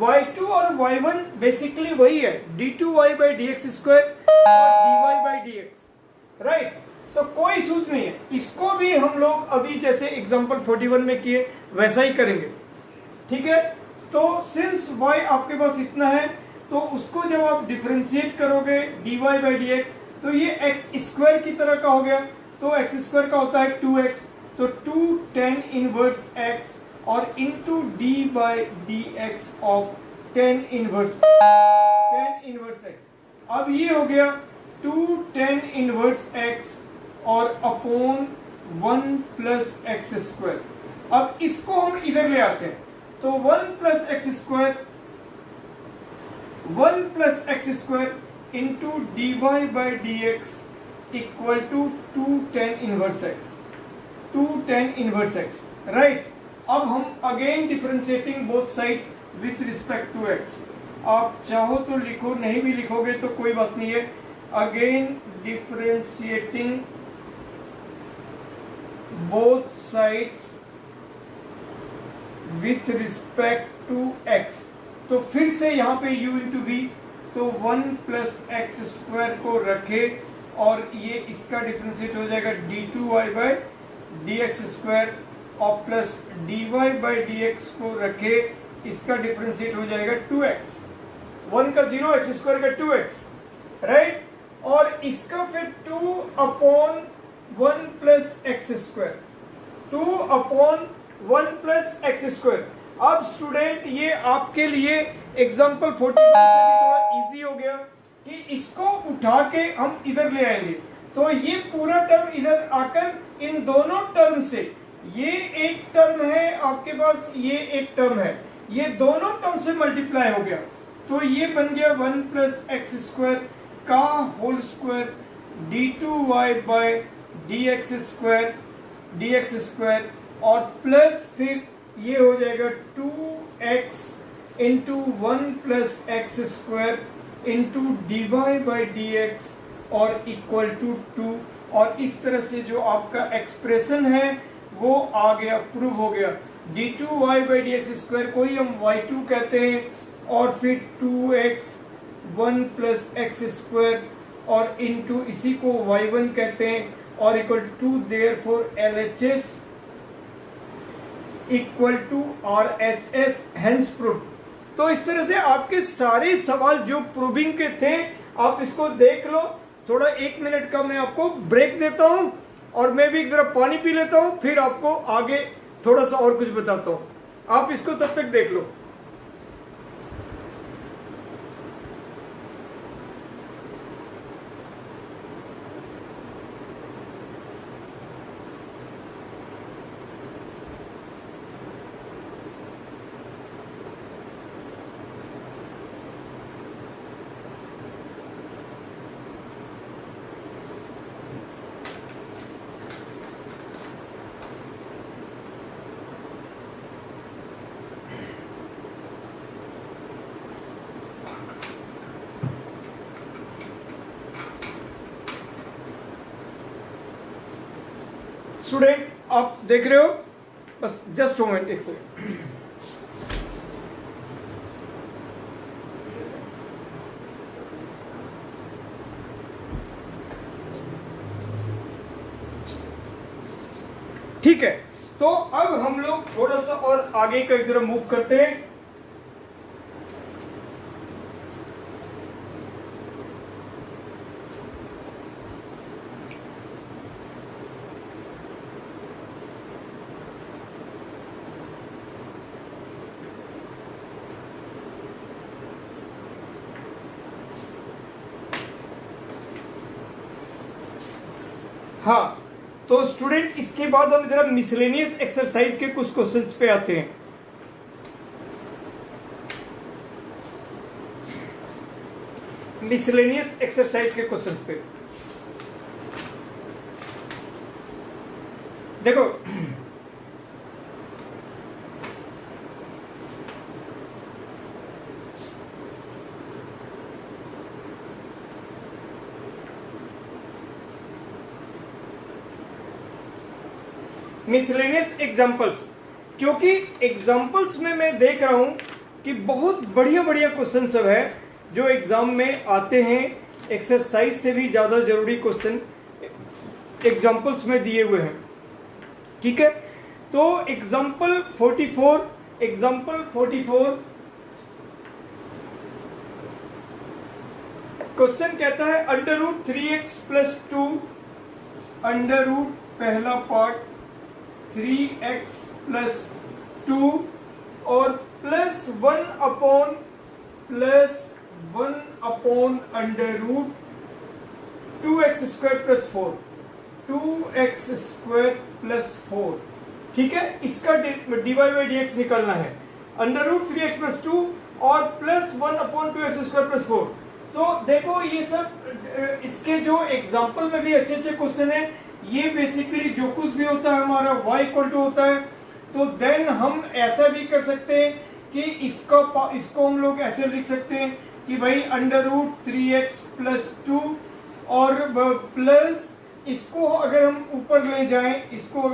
y2 और y1 basically वही है d2y by dx square और dy by dx, राइट। तो कोई इशूज नहीं है, इसको भी हम लोग अभी जैसे एग्जांपल 41 में किए वैसा ही करेंगे, ठीक है। तो सिंस y आपके पास इतना है तो उसको जब आप डिफरेंशिएट करोगे dy by dx तो ये x स्क्वायर की तरह का हो गया, तो x स्क्वायर का होता है 2x, तो 2 tan इनवर्स x और into D by D x of tan inverse x. अब ये हो गया 2 tan इनवर्स x और अपॉन 1 प्लस एक्स स्क्वायर। अब इसको हम इधर ले आते हैं, तो 1 plus x square into d y by D x equal to 2 tan inverse x, right. अब हम again differentiating both side with respect to x। आप चाहो तो लिखो, नहीं भी लिखोगे तो कोई बात नहीं है। Again differentiating both sides with respect to x, तो फिर से यहाँ पे u इंटू वी, तो 1 प्लस एक्स स्क्वायर को रखे और ये इसका डिफरेंशिएट हो जाएगा d2y by D x square और plus dy by D x को रखे, इसका डिफरेंशिएट हो जाएगा 2x, 1 का 0 एक्स स्क्वायर का 2x, राइट। और इसका फिर 2 upon 1 plus x square, 2 upon 1 plus x square. अब स्टूडेंट ये आपके लिए एग्जाम्पल 41 से भी थोड़ा इजी हो गया कि इसको उठा के हम इधर ले आएंगे, तो ये पूरा टर्म इधर आकर इन दोनों टर्म से, ये एक टर्म है आपके पास, ये एक टर्म है, ये दोनों टर्म से मल्टीप्लाई हो गया, तो ये बन गया 1 प्लस एक्स स्क्वायर का whole square d2y by D x square और प्लस फिर ये हो जाएगा 2x into 1 plus x square into d y by D x और इक्वल टू 2। और इस तरह से जो आपका एक्सप्रेशन है वो आ गया, प्रूव हो गया। d2y by D x square को ही हम y2 कहते हैं और फिर 2x 1 प्लस एक्स स्क्वायर और इंटू इसी को y1 कहते हैं और equal to, therefore LHS equal to RHS, hence prove. तो इस तरह से आपके सारे सवाल जो प्रूविंग के थे आप इसको देख लो। थोड़ा 1 मिनट का मैं आपको ब्रेक देता हूं और मैं भी जरा पानी पी लेता हूं, फिर आपको आगे थोड़ा सा और कुछ बताता हूं। आप इसको तब तक देख लो। स्टूडेंट आप देख रहे हो, बस जस्ट मोमेंट, एक सेकंड। ठीक है, तो अब हम लोग थोड़ा सा और आगे का एक जरा मूव करते हैं। हाँ, तो स्टूडेंट इसके बाद हम जरा मिसलेनियस एक्सरसाइज के कुछ क्वेश्चंस पे आते हैं। मिसलेनियस एक्सरसाइज के क्वेश्चंस पे देखो, मिसलेनियस एग्जाम्पल्स, क्योंकि एग्जाम्पल्स में मैं देख रहा हूं कि बहुत बढ़िया बढ़िया क्वेश्चन सब है जो एग्जाम में आते हैं। एक्सरसाइज से भी ज्यादा जरूरी क्वेश्चन एग्जाम्पल्स में दिए हुए हैं। ठीक है, तो एग्जाम्पल 44 क्वेश्चन कहता है √3x + 2 √ पहला पार्ट 3x + 2 और +1 अपॉन √2x² + 4 2x² + 4। ठीक है, इसका dy/dx निकालना है। √3x + 2 और +1 अपॉन 2x² + 4। तो देखो ये सब इसके जो एग्जाम्पल में भी अच्छे अच्छे क्वेश्चन है। ये बेसिकली जो कुछ भी होता है हमारा y = होता है, तो देन हम ऐसा भी कर सकते हैं कि इसको हम लोग ऐसे लिख सकते हैं कि भाई √3x + 2 और प्लस इसको अगर हम ऊपर ले जाएं, तो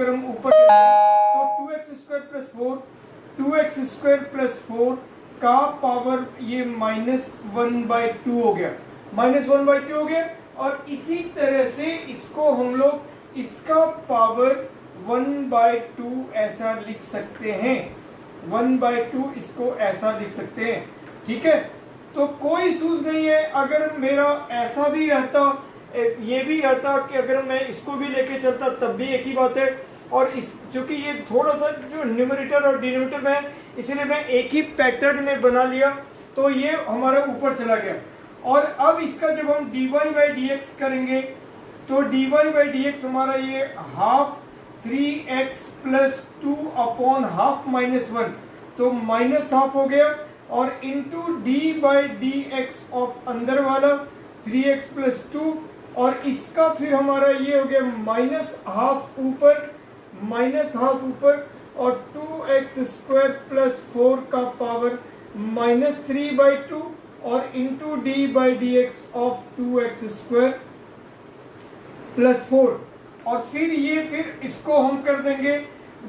2x² + 4 का पावर ये -1/2 हो गया, -1/2 हो गया। और इसी तरह से इसको हम लोग इसका पावर 1/2 ऐसा लिख सकते हैं, 1/2 इसको ऐसा लिख सकते हैं। ठीक है, तो कोई सूझ नहीं है। अगर मेरा ऐसा भी रहता, ये भी रहता कि अगर मैं इसको भी लेके चलता तब भी एक ही बात है। और इस चूंकि ये थोड़ा सा जो न्यूमरेटर और डिनोमिनेटर में, इसलिए मैं एक ही पैटर्न में बना लिया, तो ये हमारा ऊपर चला गया। और अब इसका जब हम dy/dx करेंगे तो dy/dx हमारा ये ½ 3x + 2 अपॉन ½ -1, तो -½ हो गया। और इंटू d/dx ऑफ अंदर वाला 3x + 2 और इसका फिर हमारा ये हो गया -½ ऊपर और 2x² + 4 का पावर -3/2 और इंटू d/dx ऑफ 2x² + 4। और फिर इसको हम कर देंगे,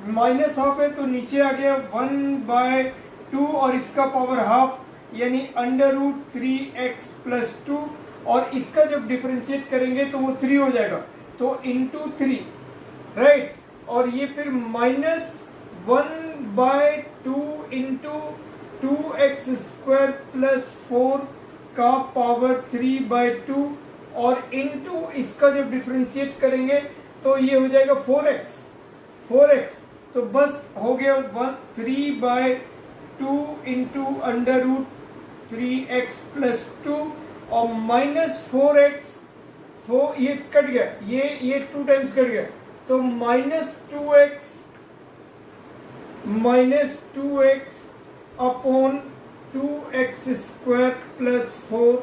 -½ है तो नीचे आ गया 1/2 और इसका पावर ½ यानी √3x + 2 और इसका जब डिफरेंशिएट करेंगे तो वो 3 हो जाएगा, तो इंटू 3, राइट। और ये फिर -1/2 इंटू 2x² + 4 का पावर 3/2 और इंटू इसका जब डिफरेंशिएट करेंगे तो ये हो जाएगा 4x। तो बस हो गया 3/2 इंटू √3x + 2 और -4x, ये कट गया, ये 2 टाइम्स कट गया, तो -2x अपॉन 2x² + 4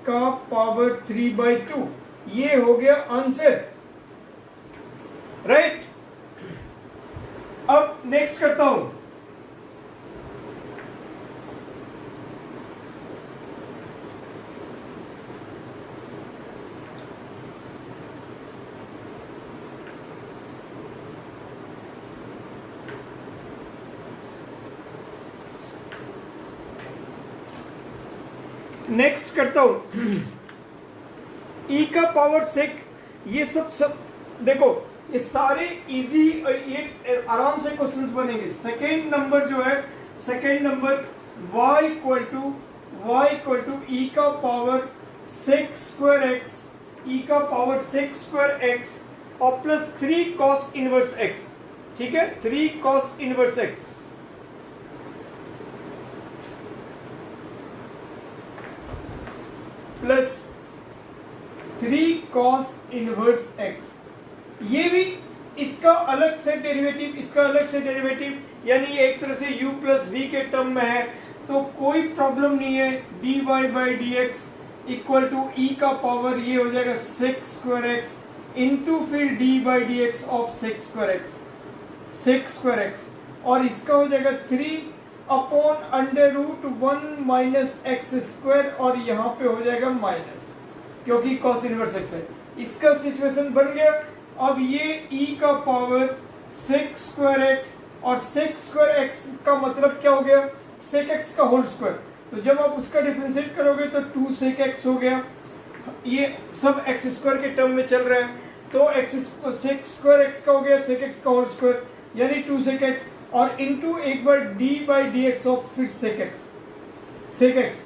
का पावर 3/2। ये हो गया आंसर, राइट। अब नेक्स्ट करता हूं। नेक्स्ट करता हूं e का पावर सेक। ये सब देखो ये सारे इजी, ये आराम से क्वेश्चंस बनेंगे। सेकेंड नंबर जो है, second number y equal to e का पावर 6 स्क्वायर एक्स, ई का पावर 6 स्क्वायर एक्स और प्लस 3 कॉस इनवर्स एक्स। ठीक है, 3 cos inverse x plus 3 cos inverse x. ये भी इसका अलग से डेरिवेटिव, इसका अलग से डेरिवेटिव, यानी ये एक तरह से u प्लस वी के टर्म में है, तो कोई प्रॉब्लम नहीं है। dy by D x equal to e का पावर ये हो जाएगा 6 स्क्वायर एक्स इंटू फिर d by D x of 6 square x, 6 square x, और इसका हो जाएगा 3 upon under root 1 minus x square, और यहाँ पे हो जाएगा माइनस, क्योंकि कॉस इनवर्स एक्स है। इसका सिचुएशन बन गया। अब ये e का पावर 6 स्क्वायर एक्स और 6 स्क्वायर एक्स का मतलब क्या हो गया, sec x का होल स्क्वायर। तो जब आप उसका डिफरेंशिएट करोगे तो 2 sec x हो गया। ये सब x स्क्वायर के टर्म में चल रहा है, तो sec स्क्वायर x का हो गया sec x का होल स्क्वायर, यानी 2 sec x, और इंटू एक बार d by D x of फिर sec x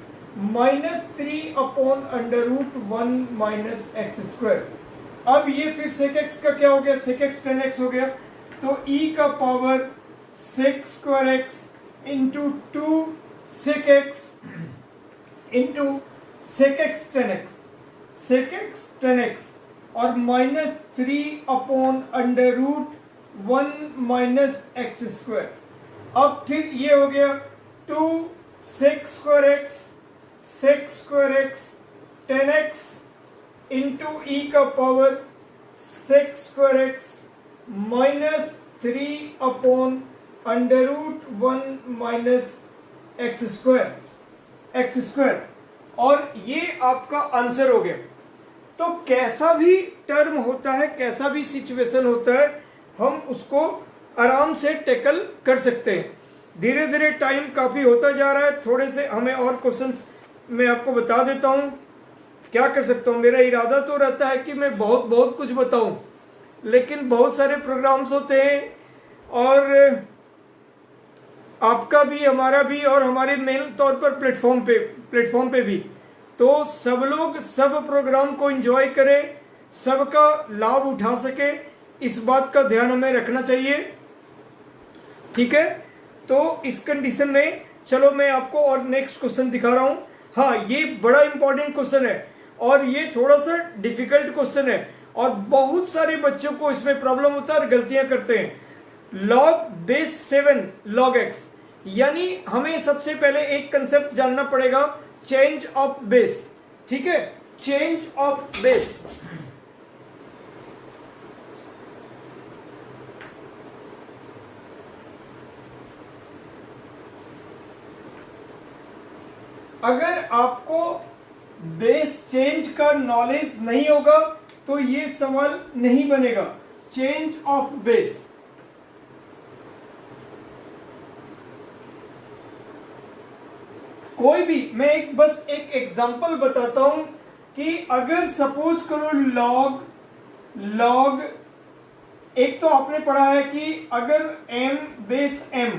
minus 3 upon under root 1 minus x square. अब ये फिर sec x का क्या हो गया, sec x tan x हो गया, तो e का पावर 6 स्क्वायर x इंटू 2 sec x इंटू sec x tan x और minus 3 upon under root 1 minus x square. अब फिर ये हो गया 2 sec square x tan x into e का power 6 square x minus 3 upon under root 1 minus x square, और ये आपका आंसर हो गया। तो कैसा भी टर्म होता है, कैसा भी सिचुएशन होता है, हम उसको आराम से टैकल कर सकते हैं। धीरे धीरे टाइम काफी होता जा रहा है, थोड़े से हमें और क्वेश्चंस मैं आपको बता देता हूं। क्या कर सकता हूं, मेरा इरादा तो रहता है कि मैं बहुत बहुत कुछ बताऊं, लेकिन बहुत सारे प्रोग्राम्स होते हैं, और आपका भी, हमारा भी, और हमारे मेन तौर पर प्लेटफॉर्म पे भी, तो सब लोग सब प्रोग्राम को एंजॉय करें, सबका लाभ उठा सके, इस बात का ध्यान हमें रखना चाहिए। ठीक है, तो इस कंडीशन में चलो मैं आपको और नेक्स्ट क्वेश्चन दिखा रहा हूं। हाँ, ये बड़ा इंपॉर्टेंट क्वेश्चन है और ये थोड़ा सा डिफिकल्ट क्वेश्चन है, और बहुत सारे बच्चों को इसमें प्रॉब्लम होता है और गलतियां करते हैं। log बेस 7 log x, यानी हमें सबसे पहले एक कंसेप्ट जानना पड़ेगा, चेंज ऑफ बेस। ठीक है, चेंज ऑफ बेस। अगर आपको बेस चेंज का नॉलेज नहीं होगा तो ये सवाल नहीं बनेगा। चेंज ऑफ बेस, कोई भी, मैं बस एक एग्जांपल बताता हूं कि अगर सपोज करो लॉग एक तो आपने पढ़ा है कि अगर m बेस m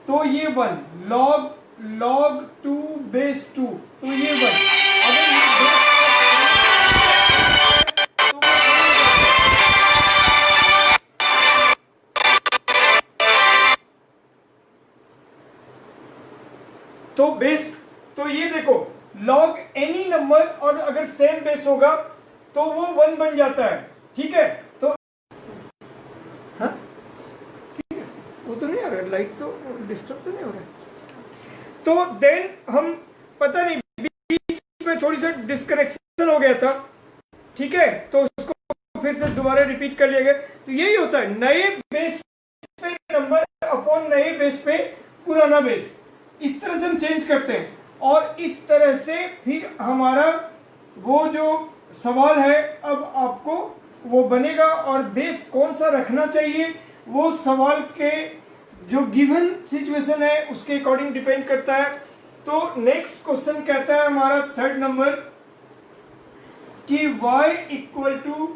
तो ये 1, log 2 बेस 2 तो ये 1, अगर ये बेस तो बेस, तो ये देखो log एनी नंबर और अगर सेम बेस होगा तो वो 1 बन जाता है। ठीक है, तो हाँ ठीक है, वो तो नहीं आ रहा, लाइट तो डिस्टर्ब तो नहीं हो रहा है। तो देन हम, पता नहीं बीच में थोड़ी सा डिस्कनेक्शन हो गया था, ठीक है, तो उसको फिर से दोबारा रिपीट कर लिया गया। तो यही होता है, नए बेस पे नंबर अपॉन नए बेस पे पुराना बेस, इस तरह से हम चेंज करते हैं, और इस तरह से फिर हमारा वो जो सवाल है अब आपको वो बनेगा, और बेस कौन सा रखना चाहिए वो सवाल के जो गिवन सिचुएशन है उसके अकॉर्डिंग डिपेंड करता है। तो नेक्स्ट क्वेश्चन कहता है हमारा थर्ड नंबर कि y equal to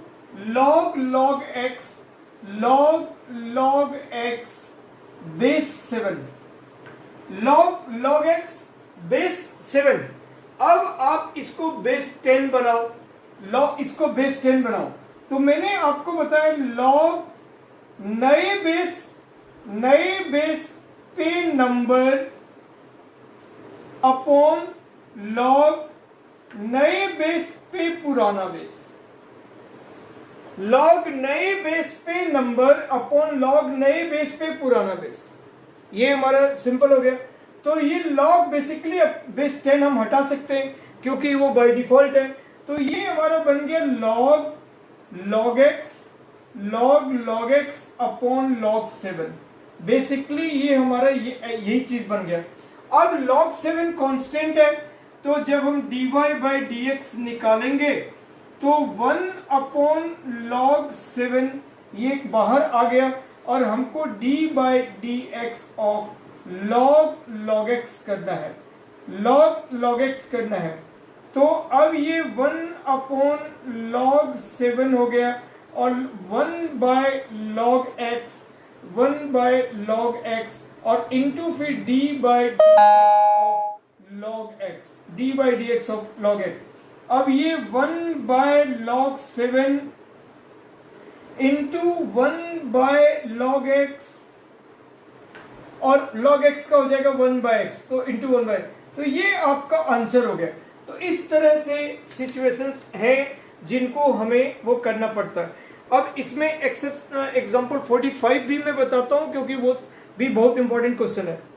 log x log x base 7, log x base 7। अब आप इसको बेस 10 बनाओ, इसको बेस 10 बनाओ। तो मैंने आपको बताया log नए बेस पे नंबर अपॉन log नए बेस पे पुराना बेस, log नए बेस पे नंबर अपॉन log नए बेस पे पुराना बेस। ये हमारा सिंपल हो गया। तो ये log बेसिकली बेस 10 हम हटा सकते हैं क्योंकि वो बाय डिफॉल्ट है। तो ये हमारा बन गया log x upon log 7। Basically ये हमारा यही चीज बन गया। अब log 7 कांस्टेंट है, तो जब हम dy बाई dx निकालेंगे तो 1 अपॉन log 7 ये बाहर आ गया और हमको d by D x of log x करना है, log x करना है। तो अब ये 1 अपॉन log 7 हो गया और 1 बाय log x और इंटू फिर d by D x of log x। अब ये 1 by log 7 into 1 by log x और log x का हो जाएगा 1 बाय x, तो इंटू 1 बाय। तो ये आपका आंसर हो गया। तो इस तरह से सिचुएशंस हैं जिनको हमें वो करना पड़ता है। अब इसमें एग्जांपल 45 भी मैं बताता हूं क्योंकि वो भी बहुत इंपॉर्टेंट क्वेश्चन है।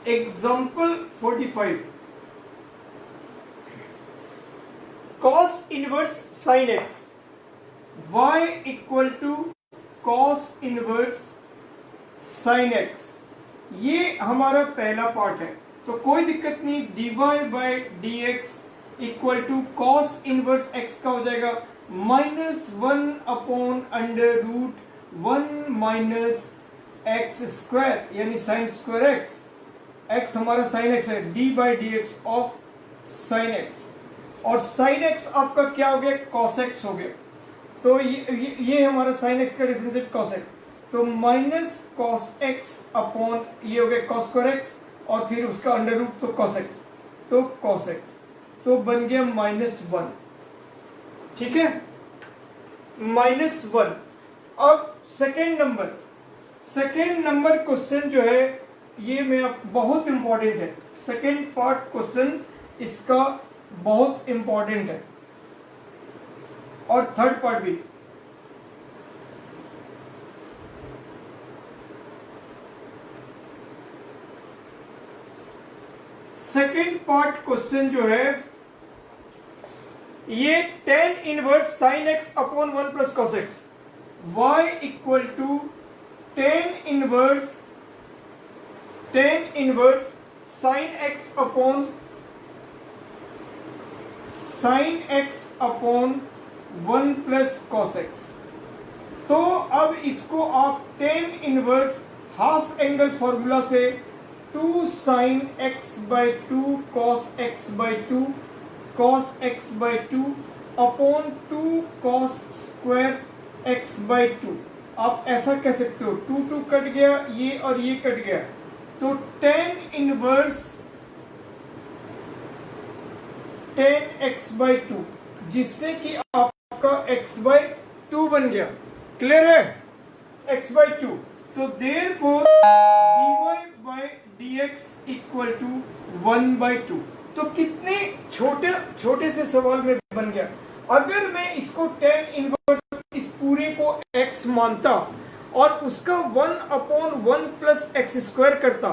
Example 45, cos inverse sin x, y equal to cos inverse sin x। ये हमारा पहला पार्ट है, तो कोई दिक्कत नहीं। dy by D x equal to cos inverse x का हो जाएगा -1 upon under root 1 minus x square यानी साइन स्क्वायर x। x हमारा sin x है, d by D x of sin x और sin x आपका क्या हो गया, cos x हो गया। तो ये हमारा sin x का डिफरेंशिएट cos x, तो माइनस cos x अपॉन ये हो गया cos स्क्वायर x और फिर उसका अंडर रूट तो cos x, तो cos x तो बन गया -1। ठीक है, -1। अब सेकेंड नंबर क्वेश्चन जो है ये बहुत इंपॉर्टेंट है। सेकेंड पार्ट क्वेश्चन इसका बहुत इंपॉर्टेंट है और थर्ड पार्ट भी। सेकेंड पार्ट क्वेश्चन जो है ये tan inverse sin x upon 1 plus cos x, y equal to tan inverse sin x upon 1 plus cos x। तो अब इसको आप tan inverse half angle formula से 2 sin x by 2 cos x by 2 upon 2 cos square x by 2, आप ऐसा कह सकते हो। 2 कट गया, ये और ये कट गया, तो tan inverse tan x by 2 जिससे कि आपका x बाई 2 बन गया। क्लियर है, x बाई 2। तो therefore dy by dx equal to 1 by 2। तो कितने छोटे से सवाल में बन गया। अगर मैं इसको tan इनवर्स इस पूरे को x मानता और उसका 1 अपॉन 1 प्लस एक्स स्क्वायर करता,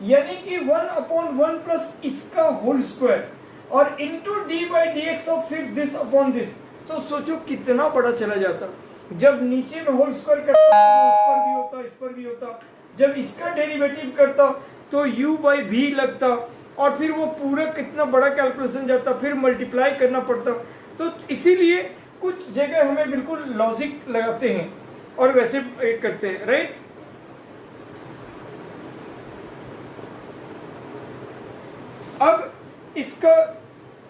यानी कि 1 अपॉन 1 प्लस इसका होल स्क्वायर और into D by D x of फिर दिस अपॉन दिस, तो सोचो कितना बड़ा चला जाता। जब नीचे में होल स्क्वायर करता तो उस पर भी होता, इस पर भी होता। जब इसका डेरिवेटिव करता तो u बाई v लगता और फिर वो पूरा कितना बड़ा कैलकुलेशन जाता, फिर मल्टीप्लाई करना पड़ता। तो इसीलिए कुछ जगह हमें बिल्कुल लॉजिक लगाते हैं और वैसे करते हैं, राइट। अब इसका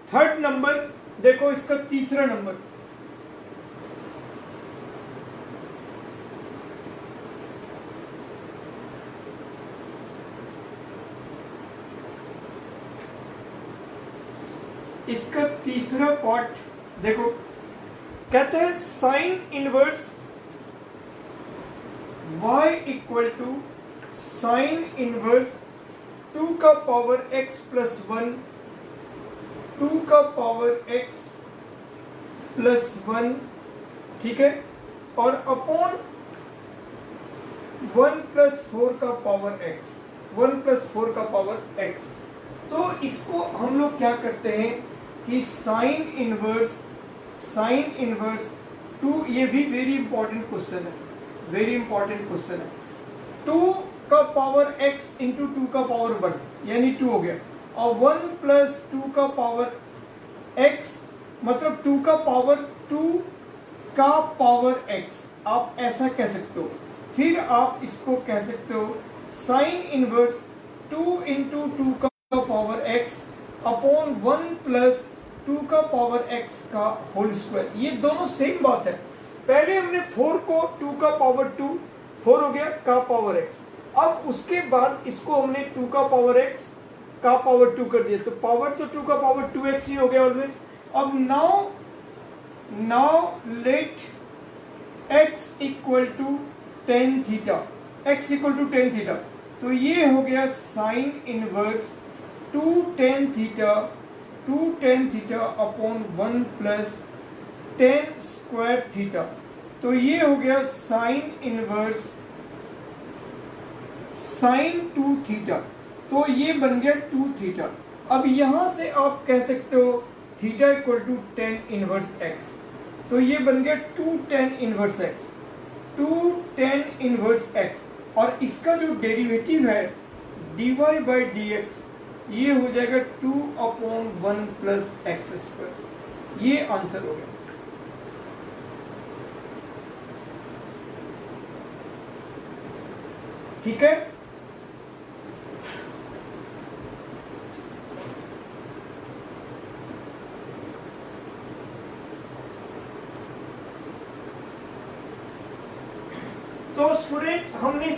थर्ड नंबर देखो, इसका तीसरा नंबर, इसका तीसरा पार्ट देखो, कहते हैं sine inverse y equal to sine inverse 2 का पावर x प्लस 1, 2 का पावर x प्लस 1, ठीक है, और अपॉन 1 प्लस 4 का पावर x, 1 प्लस 4 का पावर x। तो इसको हम लोग क्या करते हैं कि साइन इनवर्स 2, ये भी वेरी इंपॉर्टेंट क्वेश्चन है, वेरी इंपॉर्टेंट क्वेश्चन है। 2 का पावर x इंटू 2 का पावर 1 यानी 2 हो गया, और 1 प्लस 2 का पावर x मतलब 2 का पावर 2 का पावर x, आप ऐसा कह सकते हो। फिर आप इसको कह सकते हो साइन इनवर्स 2 इंटू 2 का पावर x अपॉन 1 प्लस 2 का पावर x का होल स्क्वायर। ये दोनों सेम बात है। पहले हमने 4 को 2 का पावर 2, 4 हो गया का पावर x, अब उसके बाद इसको हमने 2 का पावर x का पावर 2 कर दिया, तो पावर तो 2 का पावर 2x ही हो गया ऑलवेज। अब now let x equal to ten theta, x equal to ten theta, तो ये हो गया sine inverse 2 ten theta upon 1 plus 10 square theta, तो ये हो गया साइन इनवर्स साइन 2 थीटा, तो ये बन गया 2 थीटा। अब यहां से आप कह सकते हो theta equal to 10 inverse x, तो ये बन गया 2 10 इनवर्स x, 2 10 इनवर्स x, और इसका जो डेरिवेटिव है dy बाई dx ये हो जाएगा 2 अपॉन 1 प्लस एक्स स्क्वायर। ये आंसर हो गया। ठीक है, तो स्टूडेंट हमने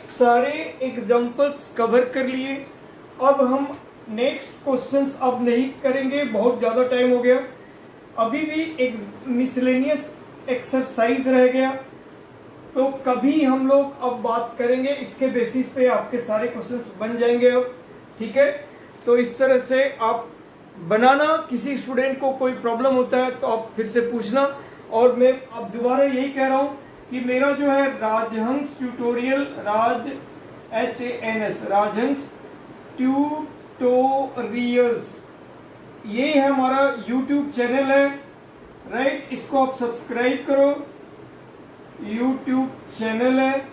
सारे एग्जाम्पल्स कवर कर लिए। अब हम नेक्स्ट क्वेश्चंस अब नहीं करेंगे, बहुत ज़्यादा टाइम हो गया। अभी भी एक मिसलेनियस एक्सरसाइज रह गया, तो कभी हम लोग अब बात करेंगे, इसके बेसिस पे आपके सारे क्वेश्चंस बन जाएंगे अब। ठीक है, तो इस तरह से आप बनाना। किसी स्टूडेंट को कोई प्रॉब्लम होता है तो आप फिर से पूछना। और मैं अब दोबारा यही कह रहा हूँ कि मेरा जो है राजहंस ट्यूटोरियल, राजहंस ट्यूटोरियल्स, ये है हमारा यूट्यूब चैनल है, राइट। इसको आप सब्सक्राइब करो, यूट्यूब चैनल है।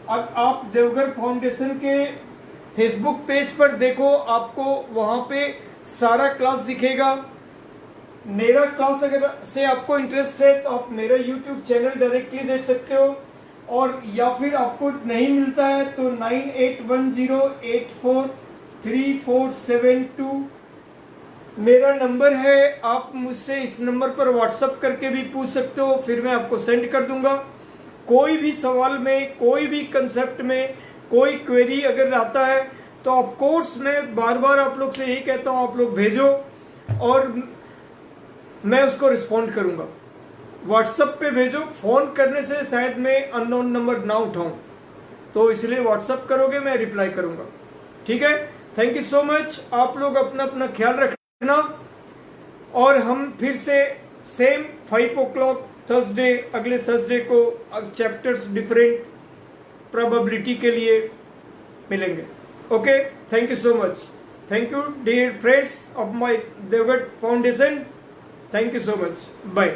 अब आप देवघर फाउंडेशन के फेसबुक पेज पर देखो, आपको वहाँ पे सारा क्लास दिखेगा। मेरा क्लास अगर से आपको इंटरेस्ट है तो आप मेरा यूट्यूब चैनल डायरेक्टली देख सकते हो, और या फिर आपको नहीं मिलता है तो 9810843472 मेरा नंबर है। आप मुझसे इस नंबर पर व्हाट्सअप करके भी पूछ सकते हो, फिर मैं आपको सेंड कर दूंगा। कोई भी सवाल में, कोई भी कंसेप्ट में कोई क्वेरी अगर आता है तो ऑफ कोर्स मैं बार बार आप लोग से यही कहता हूँ, आप लोग भेजो और मैं उसको रिस्पॉन्ड करूंगा। व्हाट्सएप पे भेजो, फ़ोन करने से शायद मैं अननोन नंबर ना उठाऊं, तो इसलिए व्हाट्सएप करोगे, मैं रिप्लाई करूंगा। ठीक है, थैंक यू सो मच। आप लोग अपना अपना ख्याल रखना, और हम फिर से सेम 5 o'clock थर्सडे, अगले थर्सडे को चैप्टर्स डिफरेंट प्रोबेबिलिटी के लिए मिलेंगे। Okay, thank you so much. Thank you dear friends of my Devgarh foundation. Thank you so much. Bye.